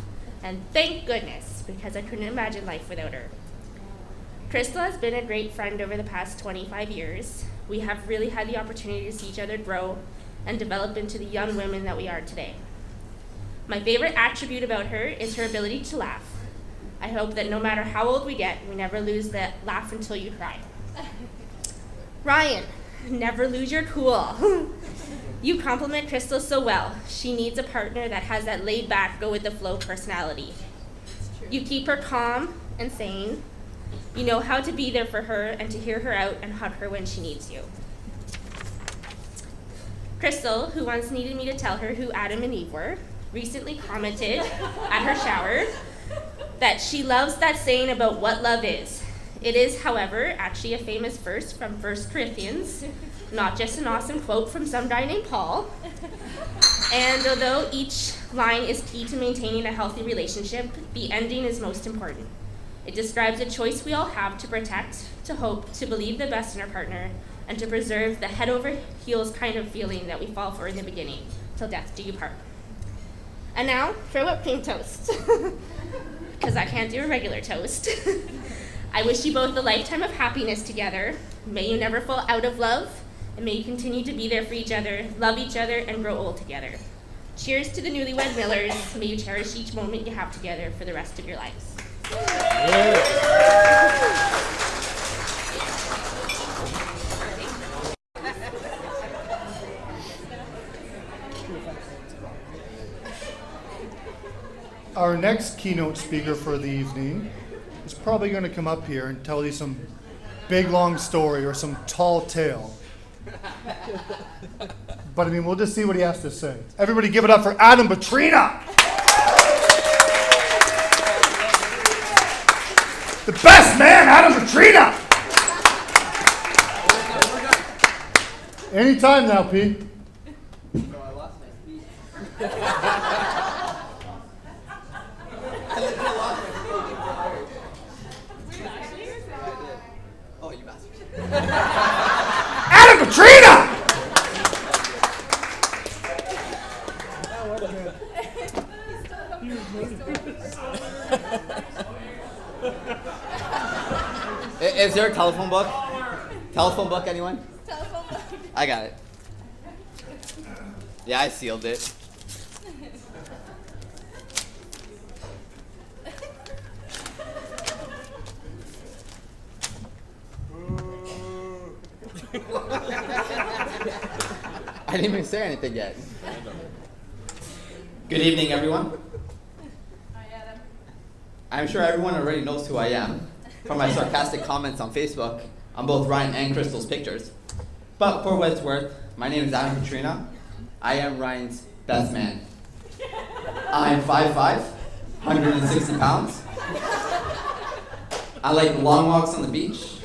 And thank goodness, because I couldn't imagine life without her. Crystal has been a great friend over the past 25 years. We have really had the opportunity to see each other grow and develop into the young women that we are today. My favorite attribute about her is her ability to laugh. I hope that no matter how old we get, we never lose that laugh until you cry. Ryan, never lose your cool. You compliment Crystal so well. She needs a partner that has that laid-back, go-with-the-flow personality. You keep her calm and sane. You know how to be there for her and to hear her out and hug her when she needs you. Crystal, who once needed me to tell her who Adam and Eve were, recently commented at her shower that she loves that saying about what love is. It is, however, actually a famous verse from 1 Corinthians, not just an awesome quote from some guy named Paul. And although each line is key to maintaining a healthy relationship, the ending is most important. It describes a choice we all have to protect, to hope, to believe the best in our partner, and to preserve the head over heels kind of feeling that we fall for in the beginning, till death do you part. And now for whipped cream toast, because I can't do a regular toast. I wish you both a lifetime of happiness together. May you never fall out of love, and may you continue to be there for each other, love each other, and grow old together. Cheers to the newlywed Millers. May you cherish each moment you have together for the rest of your lives. Our next keynote speaker for the evening is probably going to come up here and tell you some big long story or some tall tale. But I mean, we'll just see what he has to say. Everybody give it up for Adam Petrina! The best man, Adam Petrina! Anytime now, P. No, I lost my speech. Oh, you bastard. Adam Katrina! Is there a telephone book? Telephone book, anyone? Telephone book. I got it. Yeah, I sealed it. I didn't even say anything yet. Good evening, everyone. Hi, Adam. I'm sure everyone already knows who I am from my sarcastic comments on Facebook on both Ryan and Crystal's pictures. But for what it's worth, my name is Adam Katrina. I am Ryan's best man. I'm 5'5", 160 pounds. I like long walks on the beach,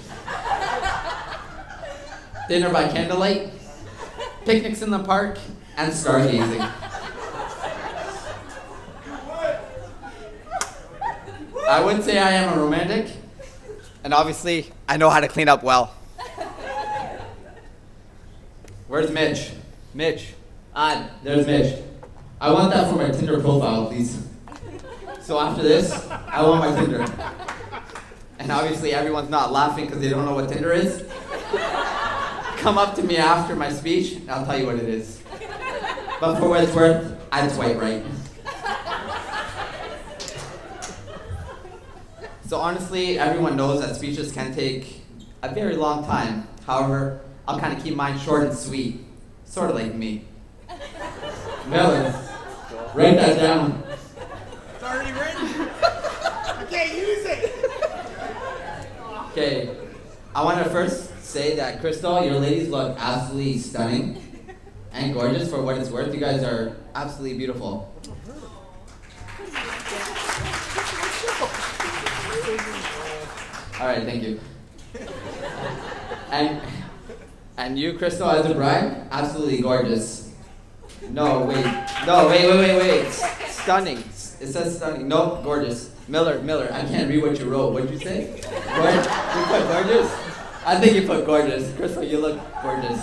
dinner by candlelight, picnics in the park, and stargazing. I would say I am a romantic, and obviously, I know how to clean up well. Where's Mitch? Mitch. There's Mitch. I want that for my Tinder profile, please. So after this, I want my Tinder. And obviously, everyone's not laughing because they don't know what Tinder is. Come up to me after my speech, and I'll tell you what it is. But for what it's worth, I swipe right. So honestly, everyone knows that speeches can take a very long time. However, I'll kind of keep mine short and sweet, sort of like me. Miller, write that down. It's already written. I can't use it. Okay, I want to first say that Crystal, your ladies look absolutely stunning and gorgeous for what it's worth. You guys are absolutely beautiful. All right, thank you. And you, Crystal, as a bride, absolutely gorgeous. No, wait. Stunning. It says stunning. No, gorgeous. Miller, I can't read what you wrote. What'd you say? You put gorgeous? I think you put gorgeous. Crystal, you look gorgeous.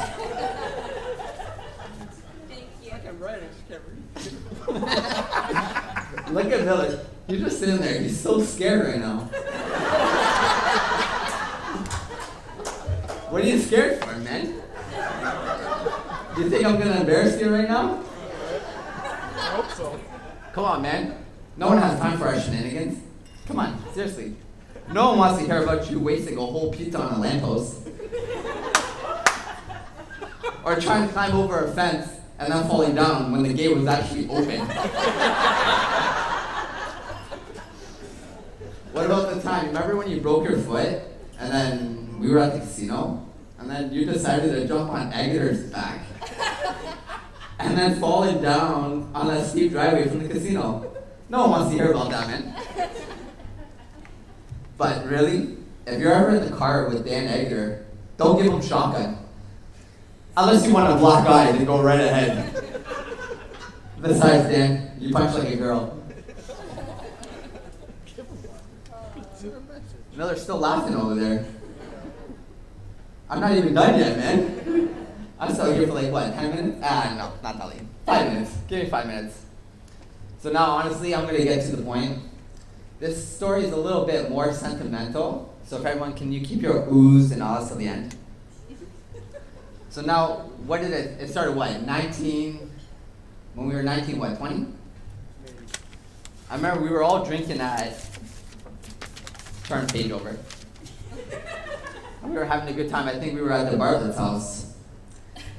Thank you. I can write, I just can't read. Look at Miller. He's just sitting there. He's so scared right now. What are you scared for, man? Do you think I'm gonna embarrass you right now? I hope so. Come on, man. No one has time for our shenanigans. Come on, seriously. No one wants to hear about you wasting a whole pizza on a lamppost. Or trying to climb over a fence and then falling down when the gate was actually open. What about the time? Remember when you broke your foot and then we were at the casino and then you decided to jump on Egger's back and then falling down on that steep driveway from the casino? No one wants to hear about that, man. But really, if you're ever in the car with Dan Egger, don't give him shotgun. Unless you want a black eye, then go right ahead. Besides, Dan, you punch like a girl. Miller's still laughing over there. I'm not even done yet, man. I'm still here for like, what, 10 minutes? No, not that late. 5 minutes. Give me 5 minutes. So now, honestly, I'm going to get to the point. This story is a little bit more sentimental. So if everyone, can you keep your oohs and ahs till the end? So now, what did it started what, when we were 19, what, 20? I remember we were all drinking at Turn Page Over. We were having a good time. I think we were at the Bartlett's house.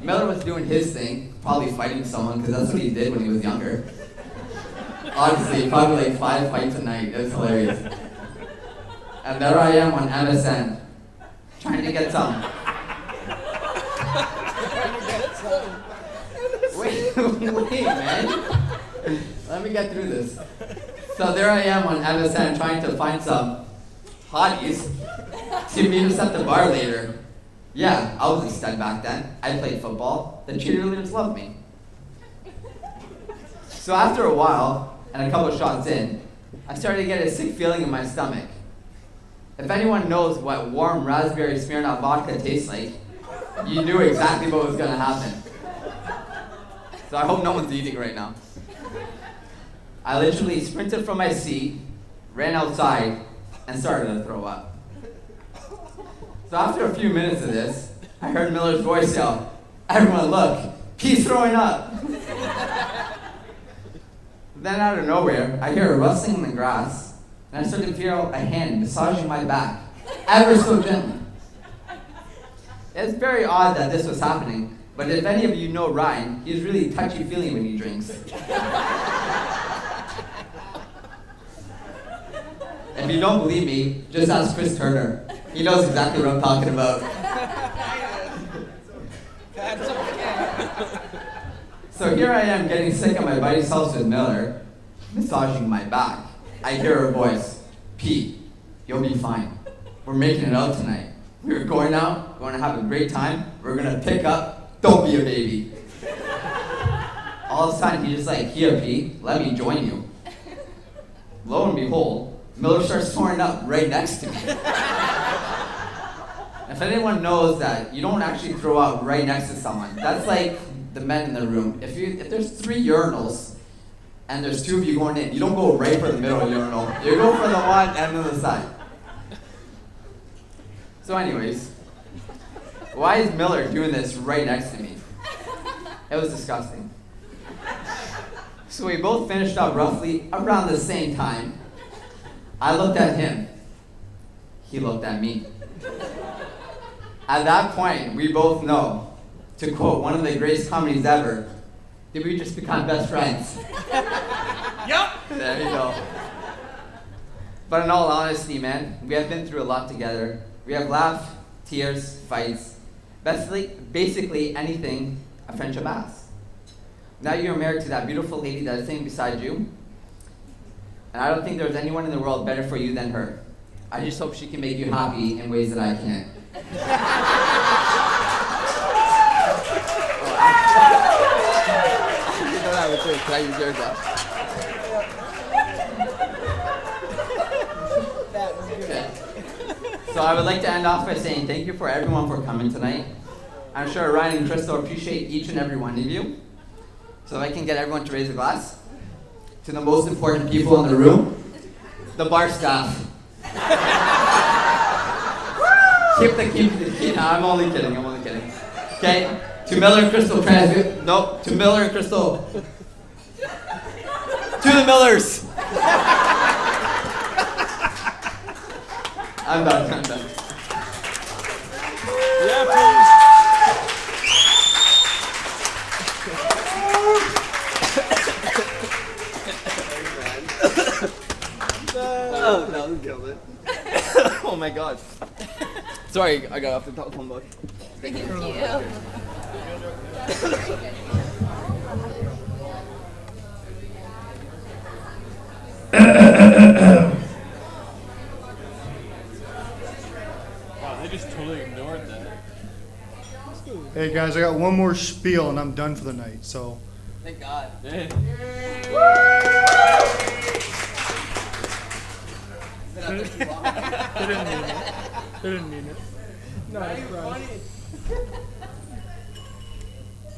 Miller was doing his thing, probably fighting someone, because that's what he did when he was younger. Honestly, probably like 5 fights a night. It was hilarious. And there I am on MSN, trying to get some. Wait, man. Let me get through this. So there I am on MSN trying to find some hotties to meet us at the bar later. Yeah, I was a stud back then. I played football. The cheerleaders loved me. So after a while, and a couple of shots in, I started to get a sick feeling in my stomach. If anyone knows what warm raspberry Smirnoff vodka tastes like, you knew exactly what was gonna happen. So I hope no one's eating right now. I literally sprinted from my seat, ran outside, and started to throw up. So after a few minutes of this, I heard Miller's voice yell, "Everyone look, he's throwing up." Then out of nowhere, I hear a rustling in the grass, and I start to feel a hand massaging my back, ever so gently. It's very odd that this was happening, but if any of you know Ryan, he's really touchy-feely when he drinks. If you don't believe me, just ask Chris Turner. He knows exactly what I'm talking about. So here I am getting sick at my buddy's house with Miller, massaging my back. I hear her voice, "Pete, you'll be fine. We're making it out tonight. We're going out, going to have a great time. We're going to pick up, don't be a baby." All of a sudden, he's just like, "Here, Pete, let me join you." Lo and behold, Miller starts throwing up right next to me. If anyone knows that you don't actually throw up right next to someone, that's like the men in the room. If there's 3 urinals and there's 2 of you going in, you don't go right for the middle urinal. You go for the one end of the side. So anyways, why is Miller doing this right next to me? It was disgusting. So we both finished up roughly around the same time. I looked at him. He looked at me. At that point, we both know, to quote one of the greatest comedies ever, did we just become best friends? Yup! There you go. But in all honesty, man, we have been through a lot together. We have laughed, tears, fights, basically anything a friendship asks. Now you're married to that beautiful lady that is sitting beside you, and I don't think there's anyone in the world better for you than her. I just hope she can make you happy in ways that I can't. You know that was it. Can I use yours up? Okay. So I would like to end off by saying thank you for everyone for coming tonight. I'm sure Ryan and Crystal appreciate each and every one of you. So if I can get everyone to raise a glass to the most important people in the room, the bar staff. keep the I'm only kidding. Okay? To Miller and Crystal to Miller and Crystal. To the Millers. I'm done. Yeah, please. Oh, that was good. Oh my god. Sorry, I got off the telephone book. Thank you. Wow, they just totally ignored that. Hey guys, I got one more spiel and I'm done for the night, so. Thank God. Hey. They didn't mean it. No, it's right.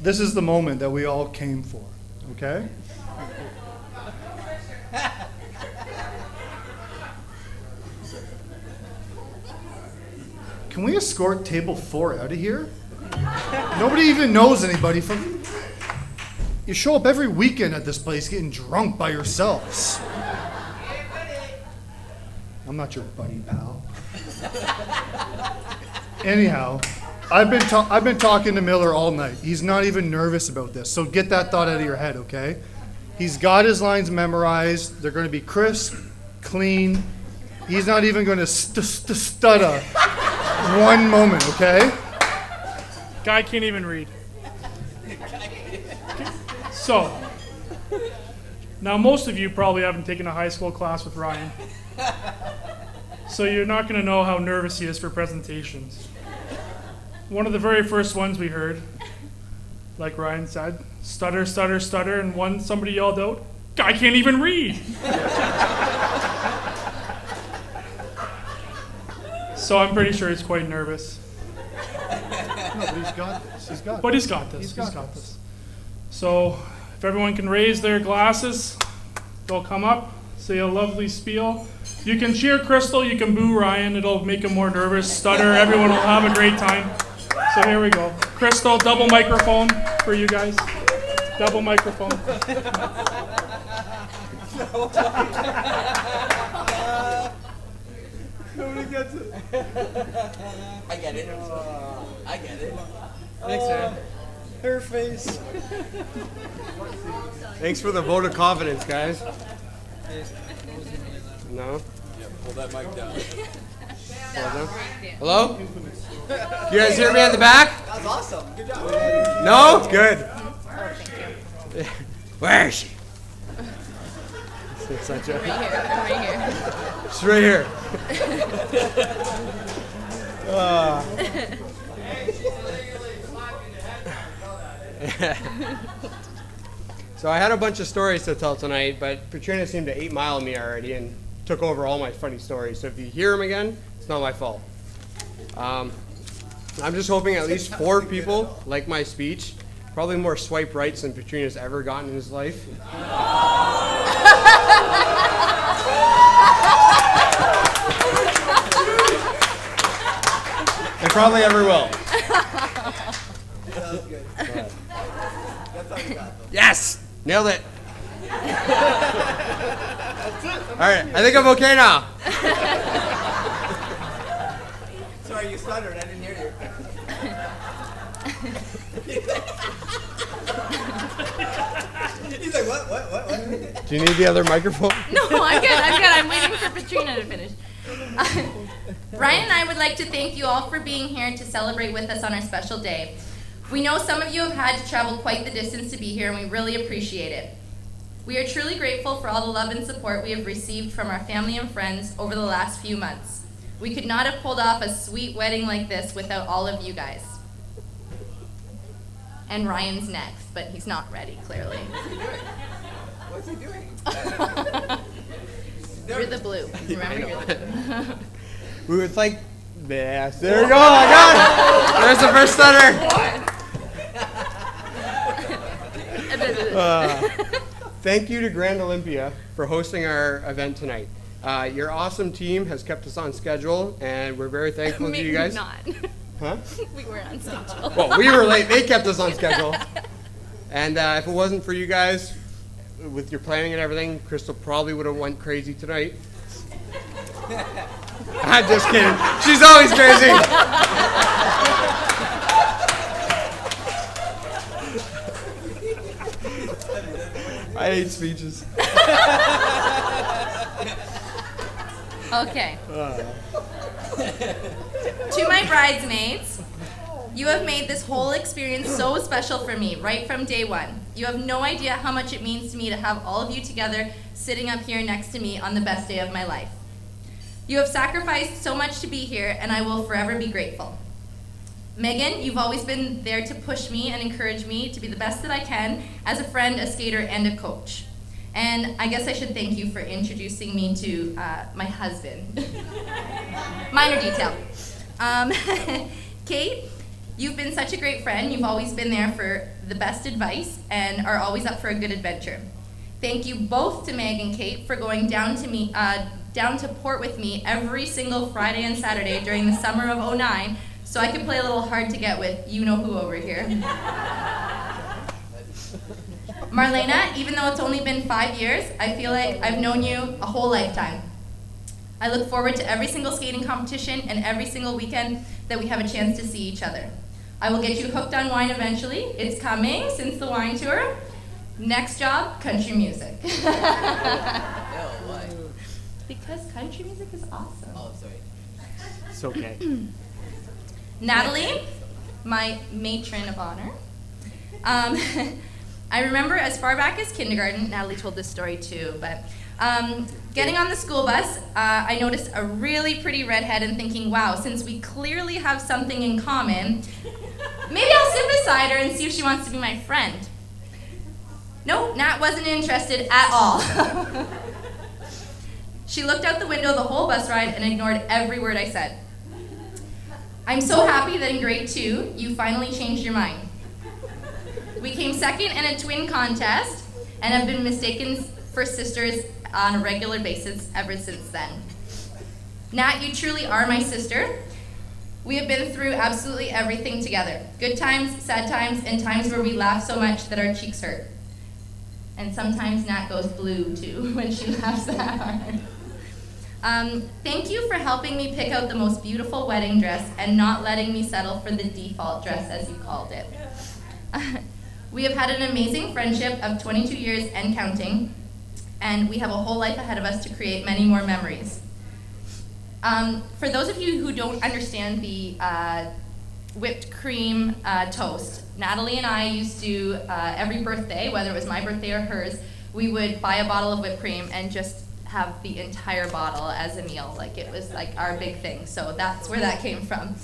This is the moment that we all came for, okay? Can we escort table 4 out of here? Nobody even knows anybody from... You show up every weekend at this place getting drunk by yourselves. I'm not your buddy, pal. Anyhow, I've been talking to Miller all night. He's not even nervous about this, so get that thought out of your head, okay? He's got his lines memorized. They're going to be crisp, clean. He's not even going to stutter one moment, okay? Guy can't even read. So, now most of you probably haven't taken a high school class with Ryan. So you're not going to know how nervous he is for presentations. one of the very first ones we heard, like Ryan said, stutter, stutter, stutter, and somebody yelled out, "Guy can't even read." So I'm pretty sure he's quite nervous. No, but he's got this. He's got But this. he's got this. He's got this. So if everyone can raise their glasses, they'll come up, say a lovely spiel. You can cheer Crystal, you can boo Ryan, it'll make him more nervous, stutter, everyone will have a great time. So here we go. Crystal, double microphone for you guys. Double microphone. Nobody gets it. I get it. I get it. Thanks, man. Her face. Thanks for the vote of confidence, guys. No? Yeah, pull that mic down. Hello? You guys hear me at the back? That was awesome. Good job. No? Good. Where is she? It's such a... Right here. She's right here. So I had a bunch of stories to tell tonight, but Katrina seemed to 8 Mile me already and took over all my funny stories. So if you hear them again, it's not my fault. I'm just hoping at least 4 people like my speech. Probably more swipe rights than Katrina's ever gotten in his life. And probably ever will. That was good. That's how you got them. Yes! Nailed it. Alright, I think I'm okay now. Sorry, you stuttered. I didn't hear you. He's like, what? Do you need the other microphone? No, I'm good. I'm waiting for Katrina to finish. Ryan and I would like to thank you all for being here to celebrate with us on our special day. We know some of you have had to travel quite the distance to be here, and we really appreciate it. We are truly grateful for all the love and support we have received from our family and friends over the last few months. We could not have pulled off a sweet wedding like this without all of you guys. And Ryan's next, but he's not ready, clearly. What's he doing? You're the blue. Remember, you're the blue. We would like... Yes, there we go, I got it! There's the first stutter! Thank you to Grand Olympia for hosting our event tonight. Your awesome team has kept us on schedule, and we're very thankful to you guys. Maybe not. Huh? We were on schedule. Well, we were late. They kept us on schedule. And if it wasn't for you guys, with your planning and everything, Crystal probably would have went crazy tonight. I'm just kidding. She's always crazy. I hate speeches. Okay. To my bridesmaids, you have made this whole experience so special for me right from day one. You have no idea how much it means to me to have all of you together sitting up here next to me on the best day of my life. You have sacrificed so much to be here, and I will forever be grateful. Megan, you've always been there to push me and encourage me to be the best that I can as a friend, a skater, and a coach. And I guess I should thank you for introducing me to my husband. Minor detail. Kate, you've been such a great friend. You've always been there for the best advice and are always up for a good adventure. Thank you both to Meg and Kate for going down to port with me every single Friday and Saturday during the summer of '09 so I could play a little hard to get with you-know-who over here. Marlena, even though it's only been 5 years, I feel like I've known you a whole lifetime. I look forward to every single skating competition and every single weekend that we have a chance to see each other. I will get you hooked on wine eventually. It's coming since the wine tour. Next job, country music. Why? Because country music is awesome. Oh, sorry. It's okay. Natalie, my matron of honor. I remember as far back as kindergarten, Natalie told this story too, but Getting on the school bus, I noticed a really pretty redhead and thinking, wow, since we clearly have something in common, maybe I'll sit beside her and see if she wants to be my friend. No, Nat wasn't interested at all. She looked out the window the whole bus ride and ignored every word I said. I'm so happy that in grade 2, you finally changed your mind. We came second in a twin contest and have been mistaken for sisters on a regular basis ever since then. Nat, you truly are my sister. We have been through absolutely everything together. Good times, sad times, and times where we laugh so much that our cheeks hurt. And sometimes Nat goes blue too when she laughs that hard. Thank you for helping me pick out the most beautiful wedding dress and not letting me settle for the default dress, as you called it. We have had an amazing friendship of 22 years and counting, and we have a whole life ahead of us to create many more memories. For those of you who don't understand the whipped cream toast, Natalie and I used to, every birthday, whether it was my birthday or hers, we would buy a bottle of whipped cream and just have the entire bottle as a meal. Like, it was like our big thing, so that's where that came from.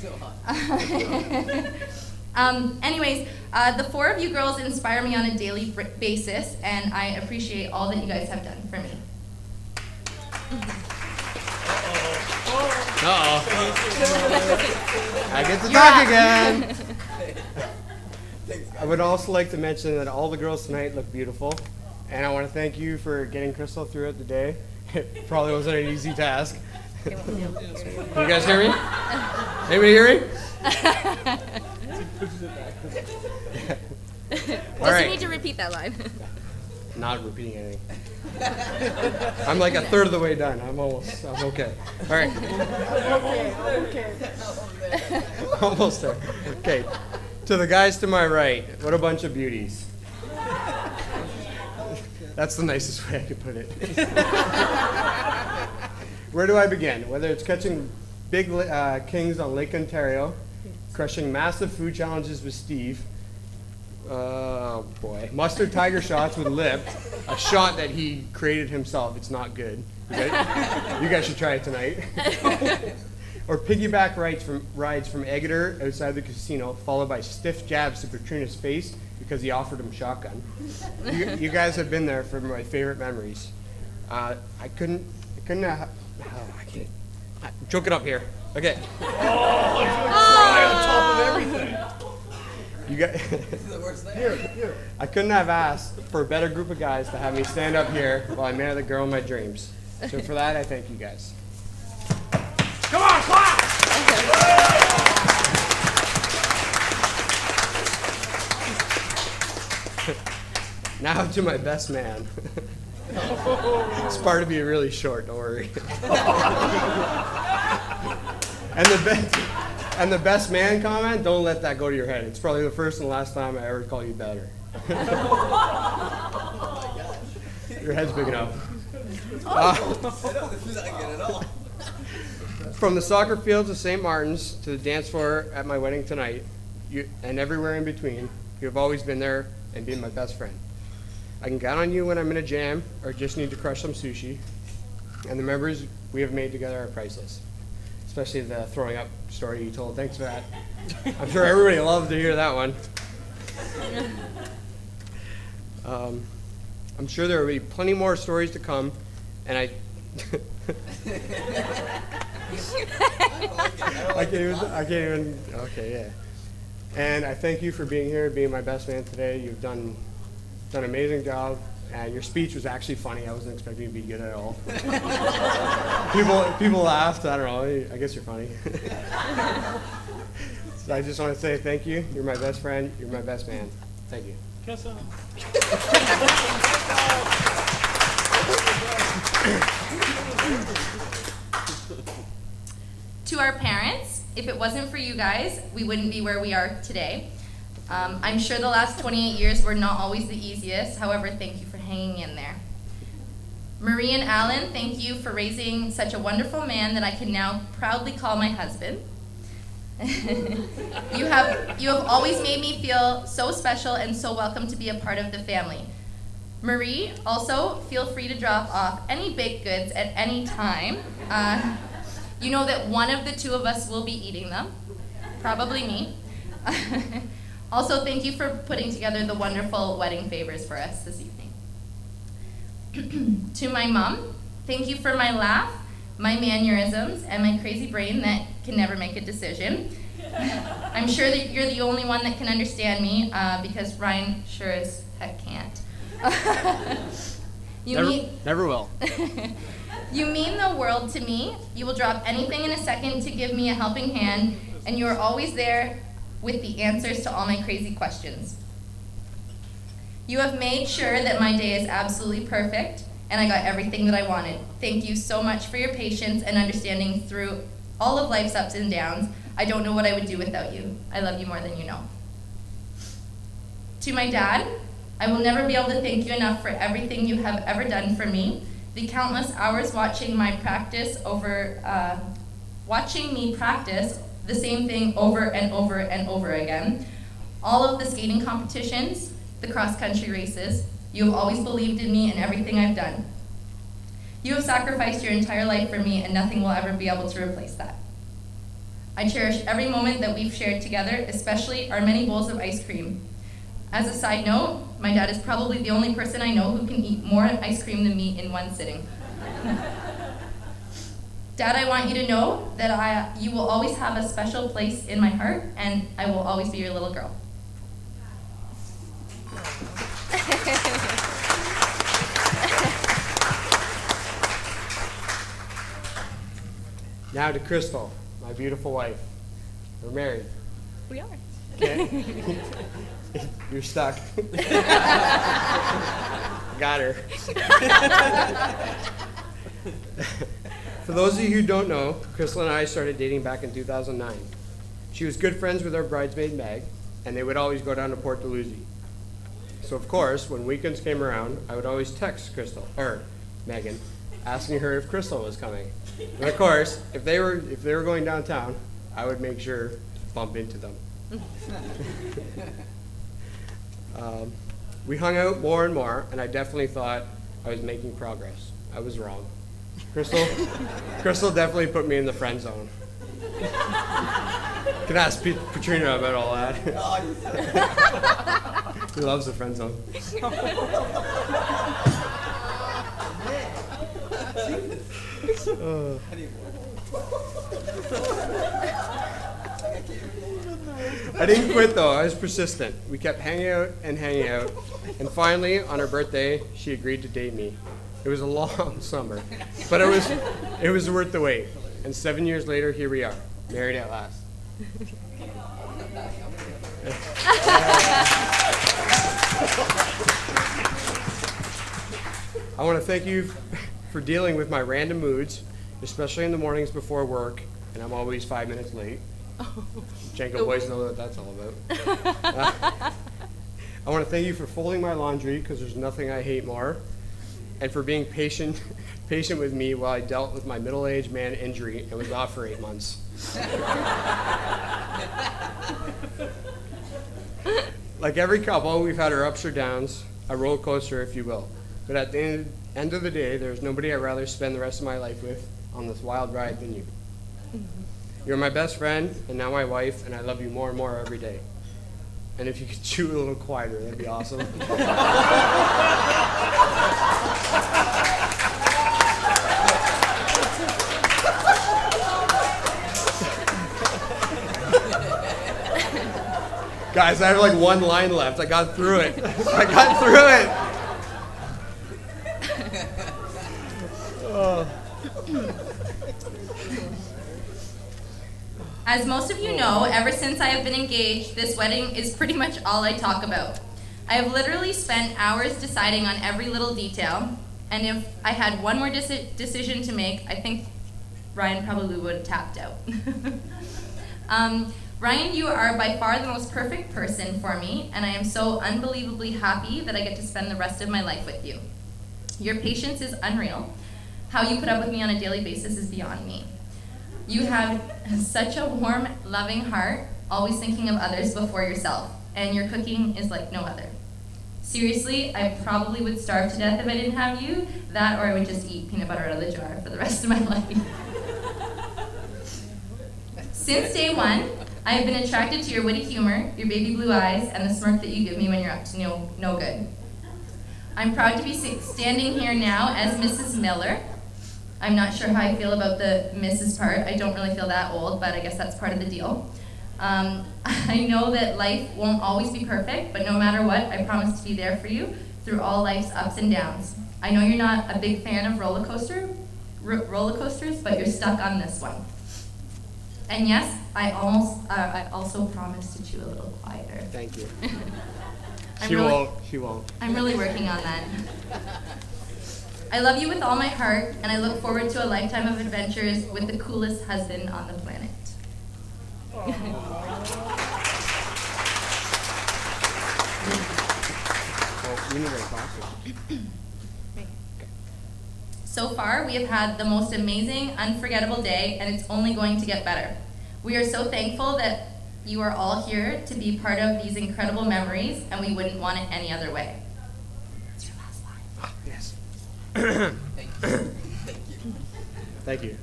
Anyways, the 4 of you girls inspire me on a daily basis, and I appreciate all that you guys have done for me. I get to talk again. I would also like to mention that all the girls tonight look beautiful, and I want to thank you for getting Crystal throughout the day. It probably wasn't an easy task. Can you guys hear me? Anybody hear me? Does he need to repeat that line? Not repeating anything. I'm like a third of the way done. I'm okay. All right. Okay. Almost there. Okay. To the guys to my right, what a bunch of beauties. That's the nicest way I could put it. Where do I begin? Whether it's catching big kings on Lake Ontario, crushing massive food challenges with Steve, oh boy, mustard tiger shots with Lip, a shot that he created himself. It's not good. You guys should try it tonight. Or piggyback rides from Eggeter outside the casino, followed by stiff jabs to Katrina's face because he offered him shotgun. You guys have been there for my favorite memories. I couldn't have. Oh, I can't. Choke it up here. Okay. Cry on top of everything. You guys. Here. I couldn't have asked for a better group of guys to have me stand up here while I marry the girl of my dreams. So for that, I thank you guys. Come on, clap! Now to my best man. This part will be really short, don't worry. And the best man comment, don't let that go to your head. It's probably the first and last time I ever call you better. Your head's big enough. From the soccer fields of St. Martin's to the dance floor at my wedding tonight, and everywhere in between, you have always been there and been my best friend. I can count on you when I'm in a jam or just need to crush some sushi, and the memories we have made together are priceless. Especially the throwing up story you told. Thanks for that. I'm sure everybody loved to hear that one. I'm sure there will be plenty more stories to come, and I can't even, okay, yeah. And I thank you for being here, being my best man today. You've done an amazing job, and your speech was actually funny. I wasn't expecting you to be good at all. People laughed. I don't know. I guess you're funny. So I just want to say thank you. You're my best friend. You're my best man. Thank you. Kiss him. To our parents, if it wasn't for you guys, we wouldn't be where we are today. I'm sure the last 28 years were not always the easiest. However, thank you for hanging in there. Marie and Alan, thank you for raising such a wonderful man that I can now proudly call my husband. You have always made me feel so special and so welcome to be a part of the family. Marie, also feel free to drop off any baked goods at any time. You know that one of the two of us will be eating them, probably me. Also, thank you for putting together the wonderful wedding favors for us this evening. To my mom, thank you for my laugh, my mannerisms, and my crazy brain that can never make a decision. I'm sure that you're the only one that can understand me, because Ryan sure as heck can't. Never will. You mean the world to me. You will drop anything in a second to give me a helping hand, and you are always there with the answers to all my crazy questions. You have made sure that my day is absolutely perfect, and I got everything that I wanted. Thank you so much for your patience and understanding through all of life's ups and downs. I don't know what I would do without you. I love you more than you know. To my dad, I will never be able to thank you enough for everything you have ever done for me. The countless hours watching me practice the same thing over and over and over again. All of the skating competitions, the cross-country races, you have always believed in me and everything I've done. You have sacrificed your entire life for me, and nothing will ever be able to replace that. I cherish every moment that we've shared together, especially our many bowls of ice cream. As a side note, my dad is probably the only person I know who can eat more ice cream than me in one sitting. Dad, I want you to know that you will always have a special place in my heart, and I will always be your little girl. Now to Crystal, my beautiful wife. We're married. We are. Okay. You're stuck. Got her. For those of you who don't know, Crystal and I started dating back in 2009. She was good friends with our bridesmaid Meg, and they would always go down to Port Dalhousie. So of course, when weekends came around, I would always text Megan, asking her if Crystal was coming. And of course, if they were going downtown, I would make sure to bump into them. We hung out more and more, and I definitely thought I was making progress. I was wrong. Crystal definitely put me in the friend zone. Can ask Katrina about all that. He loves the friend zone. I didn't quit though, I was persistent. We kept hanging out, and finally, on her birthday, she agreed to date me. It was a long summer, but it was worth the wait. And 7 years later, here we are, married at last. I want to thank you for dealing with my random moods, especially in the mornings before work, and I'm always 5 minutes late. Janko boys know what that's all about. I want to thank you for folding my laundry, because there's nothing I hate more, and for being patient with me while I dealt with my middle-aged man injury and was off for 8 months. Like every couple, we've had our ups or downs, a roller coaster, if you will. But at the end of the day, there's nobody I'd rather spend the rest of my life with on this wild ride than you. You're my best friend, and now my wife, and I love you more and more every day. And if you could chew a little quieter, that'd be awesome. Guys, I have like one line left. I got through it. Oh. As most of you know, ever since I have been engaged, this wedding is pretty much all I talk about. I have literally spent hours deciding on every little detail, and if I had one more decision to make, I think Ryan probably would have tapped out. Ryan, you are by far the most perfect person for me, and I am so unbelievably happy that I get to spend the rest of my life with you. Your patience is unreal. How you put up with me on a daily basis is beyond me. You have such a warm, loving heart, always thinking of others before yourself, and your cooking is like no other. Seriously, I probably would starve to death if I didn't have you. That or I would just eat peanut butter out of the jar for the rest of my life. Since day one, I have been attracted to your witty humor, your baby blue eyes, and the smirk that you give me when you're up to no good. I'm proud to be standing here now as Mrs. Miller. I'm not sure how I feel about the Mrs. part. I don't really feel that old, but I guess that's part of the deal. I know that life won't always be perfect, but no matter what, I promise to be there for you through all life's ups and downs. I know you're not a big fan of roller coasters, but you're stuck on this one. And yes, I also promise to chew a little quieter. Thank you. She won't. I'm really working on that. I love you with all my heart, and I look forward to a lifetime of adventures with the coolest husband on the planet. So far, we have had the most amazing, unforgettable day, and it's only going to get better. We are so thankful that you are all here to be part of these incredible memories, and we wouldn't want it any other way. That's your last line. Yes. Thank you.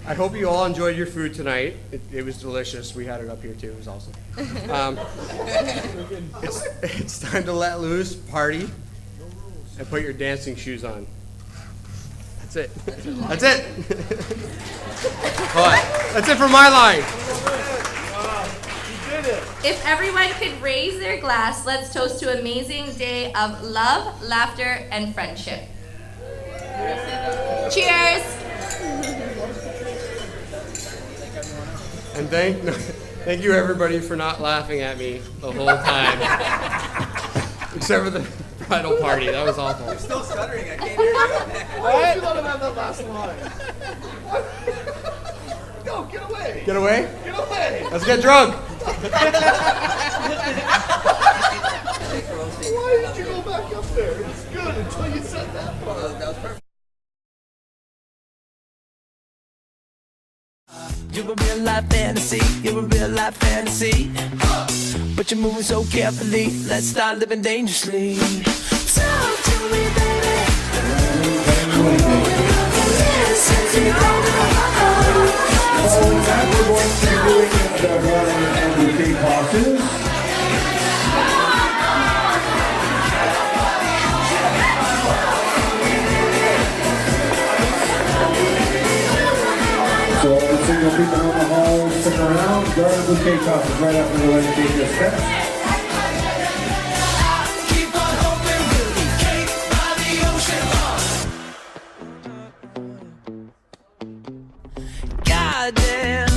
I hope you all enjoyed your food tonight. It was delicious. We had it up here too. It was awesome. It's time to let loose, party, and put your dancing shoes on. That's it. That's it. All right. That's it for my line. If everyone could raise their glass, let's toast to an amazing day of love, laughter, and friendship. Cheers! And thank you everybody for not laughing at me the whole time. Except for the bridal party. That was awful. You're still stuttering. I can't hear you. Why did you let him have that last line? No, get away. Get away? Get away. Let's get drunk. Why did you go back up there? It was good until you said that part. That was perfect. You're a real life fantasy, you're a real life fantasy. But you're moving so carefully, let's start living dangerously. Talk to me, baby. Listen to me, baby. So that we're going to be doing the Ryan and bouquet tosses. So all the single people in the hall stick around, guard the bouquet tosses right after the wedding cake gets set. Keep on hoping we'll be cake by the ocean. Goddamn,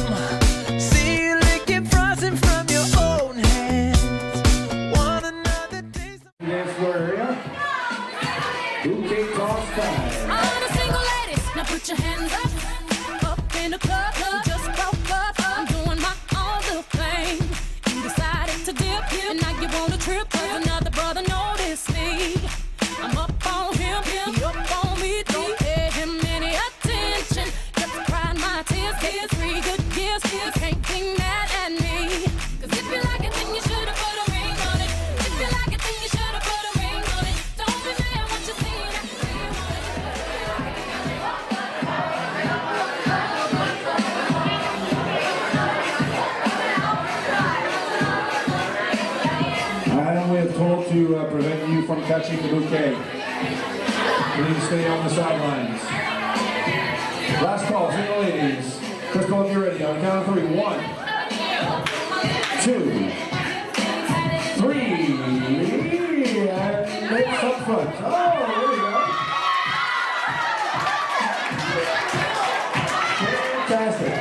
see you licking frosting from your own hands. Want another taste of Dance floor area. Bouquet toss time. All the single ladies, now put your hands up. Up in the club, just broke up. I'm doing my own little thing. You decided to dip, and now you want a trip. 'Cause another brother noticed me. I'm up on him, he up on me. Don't pay him any attention. Just crying my tears, get 3 good years. You can't be mad at me. 'Cause if you like it, then you should've put a ring on it. If you like it, then you should've put a ring on it. Don't be mad what you see. Item we have told to prevent you from catching the bouquet. Please stay on the sidelines. Last call, single ladies. Crystal, if you're ready, on the count of 3. 1, 2, 3. And it's up front. Oh, there we go. Fantastic.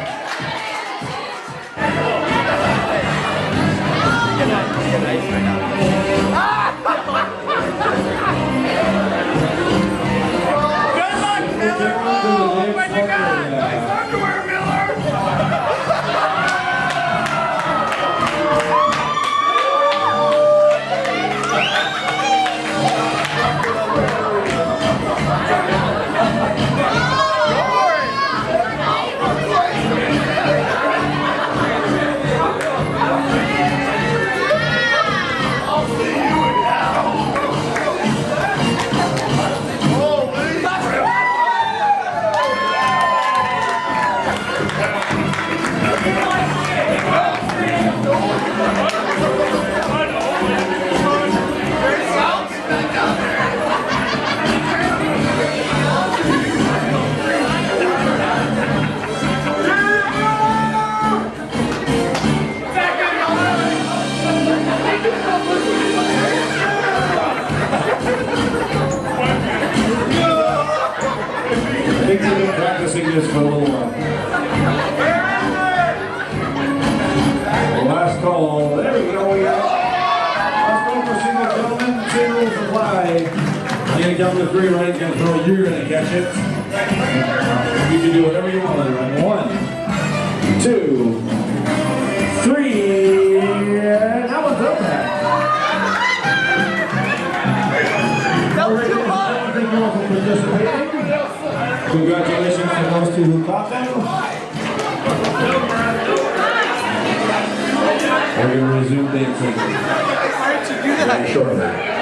practicing this for a little while. Last call. There we go. We got last call for single gentlemen. Singles apply. I'm going to count to 3, right? Going to throw. You're going to catch it. You can do whatever you want. Right? 1, 2, 3. And that one's up there. That was too hard. Thank you all for participating. Congratulations to those two who caught them. We're going to resume dancing. Why did you do that? Shortly.